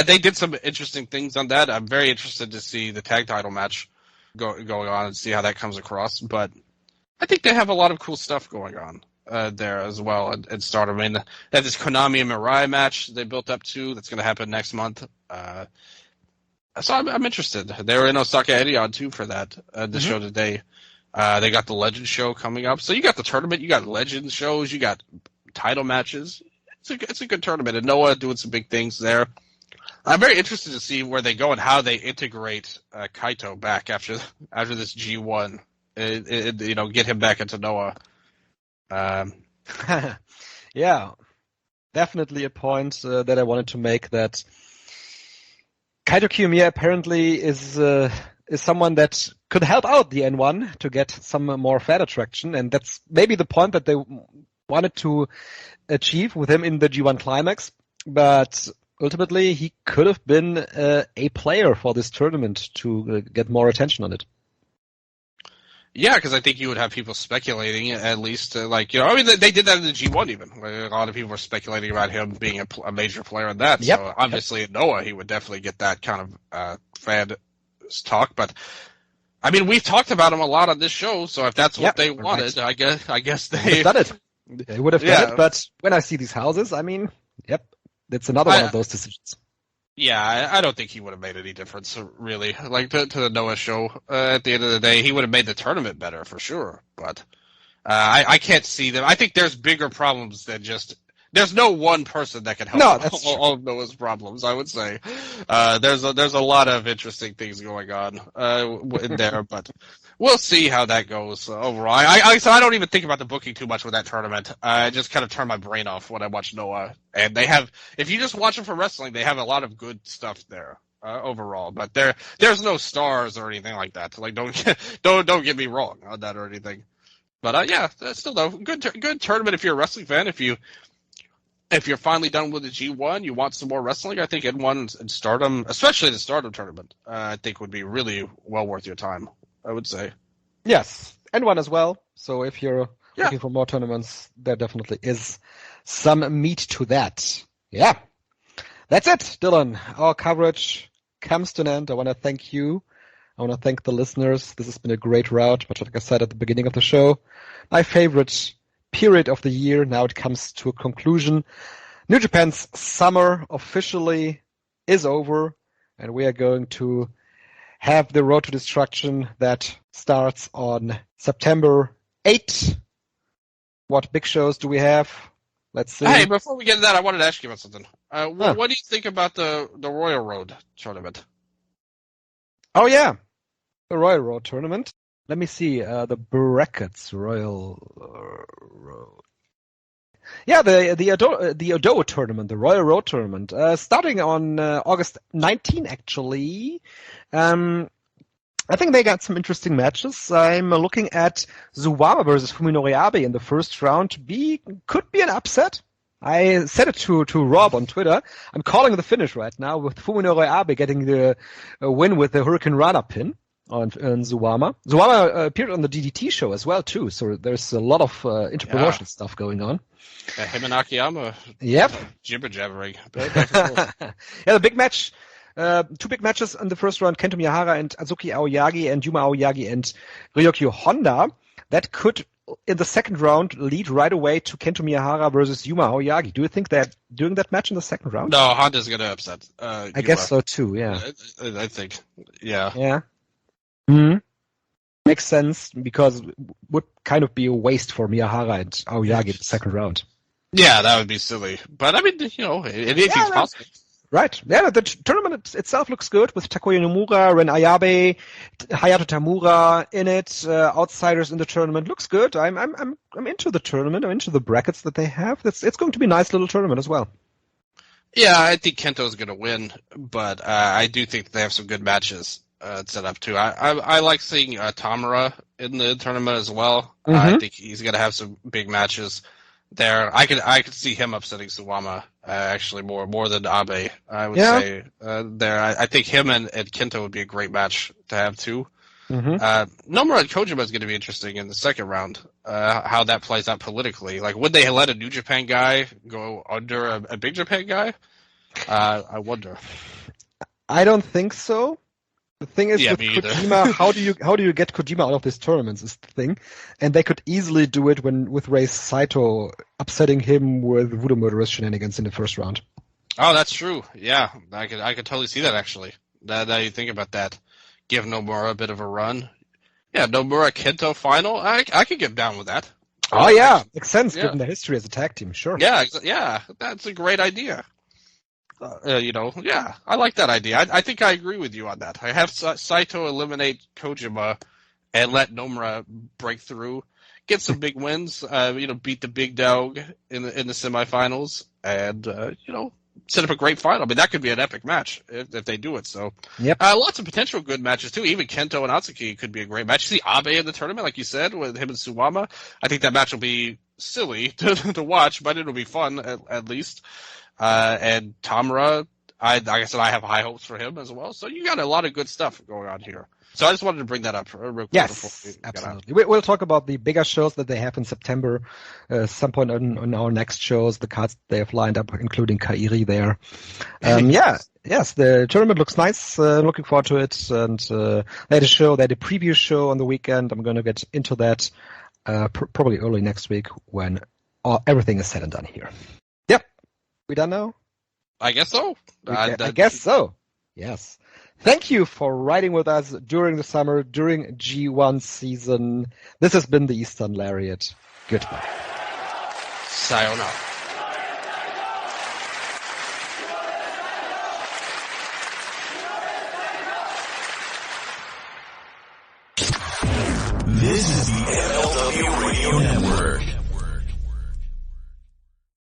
they did some interesting things on that. I'm very interested to see the tag title match going on and see how that comes across. But I think they have a lot of cool stuff going on there as well at Stardom. I mean, they have this Konami and Mirai match they built up to that's going to happen next month. So I'm interested. They were in Osaka Edion too for that, the show today. They got the Legends show coming up. So you got the tournament, you got Legends shows, you got title matches. It's a good tournament. And Noah doing some big things there. I'm very interested to see where they go and how they integrate Kaito back after this G1. Get him back into Noah.
Yeah, definitely a point that I wanted to make, that Kaito Kiyomiya apparently is someone that could help out the N1 to get some more fan attraction, and that's maybe the point that they wanted to achieve with him in the G1 Climax. But ultimately, he could have been a player for this tournament to get more attention on it.
Yeah, because I think you would have people speculating, at least, they did that in the G1 even. A lot of people were speculating about him being a major player in that. Yep. So obviously in Noah, he would definitely get that kind of fan talk. But I mean, we've talked about him a lot on this show, so if that's what they wanted, I guess they've
done it. They would have done it. But when I see these houses, I mean, it's another one of those decisions.
Yeah, I don't think he would have made any difference, really. To the Noah show, at the end of the day, he would have made the tournament better, for sure. But I can't see them. I think there's bigger problems than just... There's no one person that can help all of Noah's problems, I would say. There's a lot of interesting things going on in there, but we'll see how that goes overall. So I don't even think about the booking too much with that tournament. I just kind of turn my brain off when I watch Noah. And they have, if you just watch them for wrestling, they have a lot of good stuff there overall. But there's no stars or anything like that. Don't get me wrong on that or anything. But still though, good tournament if you're a wrestling fan. If you're finally done with the G1, you want some more wrestling, I think N1 and Stardom, especially the Stardom tournament, I think would be really well worth your time, I would say.
Yes, N1 as well. So if you're looking for more tournaments, there definitely is some meat to that. Yeah. That's it, Dylan. Our coverage comes to an end. I want to thank you. I want to thank the listeners. This has been a great route, but like I said at the beginning of the show, my favorite period of the year. Now it comes to a conclusion. New Japan's summer officially is over, and we are going to have the Road to Destruction that starts on September 8th. What big shows do we have? Let's see.
Hey, before we get to that, I wanted to ask you about something. What do you think about the Royal Road tournament?
Oh, yeah. The Royal Road tournament. Let me see the brackets. Royal Road. Yeah, the Odo tournament, the Royal Road tournament, starting on August 19, actually. I think they got some interesting matches. I'm looking at Suwama versus Fuminori Abe in the first round. Could be an upset. I said it to Rob on Twitter. I'm calling the finish right now with Fuminori Abe getting the win with the Hurricane Rana pin. on Suwama. Suwama appeared on the DDT show as well too, so there's a lot of interpromotional stuff going on.
Him and Akiyama.
Yep.
Jibber jabbering.
Yeah, the big match. 2 big matches in the first round: Kento Miyahara and Azuki Aoyagi, and Yuma Aoyagi and Ryoki Honda. That could, in the second round, lead right away to Kento Miyahara versus Yuma Aoyagi. Do you think they're doing that match in the second round?
No, Honda's going to upset.
I guess so too. Yeah.
I think. Yeah.
Yeah. Mm-hmm. Makes sense, because it would kind of be a waste for Miyahara and Aoyagi in the second round.
Yeah, that would be silly. But I mean, anything's possible.
Right. Yeah, the tournament itself looks good with Takuya Nomura, Ren Ayabe, Hayato Tamura in it. Outsiders in the tournament looks good. I'm into the tournament. I'm into the brackets that they have. It's going to be a nice little tournament as well.
Yeah, I think Kento's going to win, but I do think they have some good matches set up too. I like seeing Tamura in the tournament as well.
Mm-hmm.
I think he's going to have some big matches there. I could see him upsetting Suwama actually more than Abe. I would say there. I think him and Kento would be a great match to have too. Mm-hmm. Nomura and Kojima is going to be interesting in the second round. How that plays out politically. Like, would they let a New Japan guy go under a Big Japan guy? I wonder.
I don't think so. The thing is, with
me
Kojima, how do you get Kojima out of these tournaments is the thing, and they could easily do it with Rei Saito upsetting him with Voodoo Murderers shenanigans in the first round.
Oh, that's true. Yeah, I could totally see that actually. Now you think about that, give Nomura a bit of a run. Yeah, Nomura Kento final. I could get down with that.
Oh yeah, makes sense given the history as a tag team. Sure.
Yeah, that's a great idea. I like that idea. I think I agree with you on that. I have Saito eliminate Kojima and let Nomura break through, get some big wins, beat the big dog in the semifinals, and set up a great final. I mean, that could be an epic match if they do it. So, lots of potential good matches too. Even Kento and Atsuki could be a great match. You see Abe in the tournament, like you said, with him and Suwama. I think that match will be silly to watch, but it'll be fun at least. And Tamura, like I said, I have high hopes for him as well. So you got a lot of good stuff going on here. So I just wanted to bring that up real quick.
Yes, absolutely. We'll talk about the bigger shows that they have in September, some point on our next shows, the cards they have lined up, including Kairi there. Yes, the tournament looks nice. Looking forward to it. And they had a preview show on the weekend. I'm going to get into that probably early next week when everything is said and done here. We done now?
I guess so.
I guess so. Yes. Thank you for riding with us during the summer, during G1 season. This has been the Eastern Lariat. Goodbye.
Sayonara.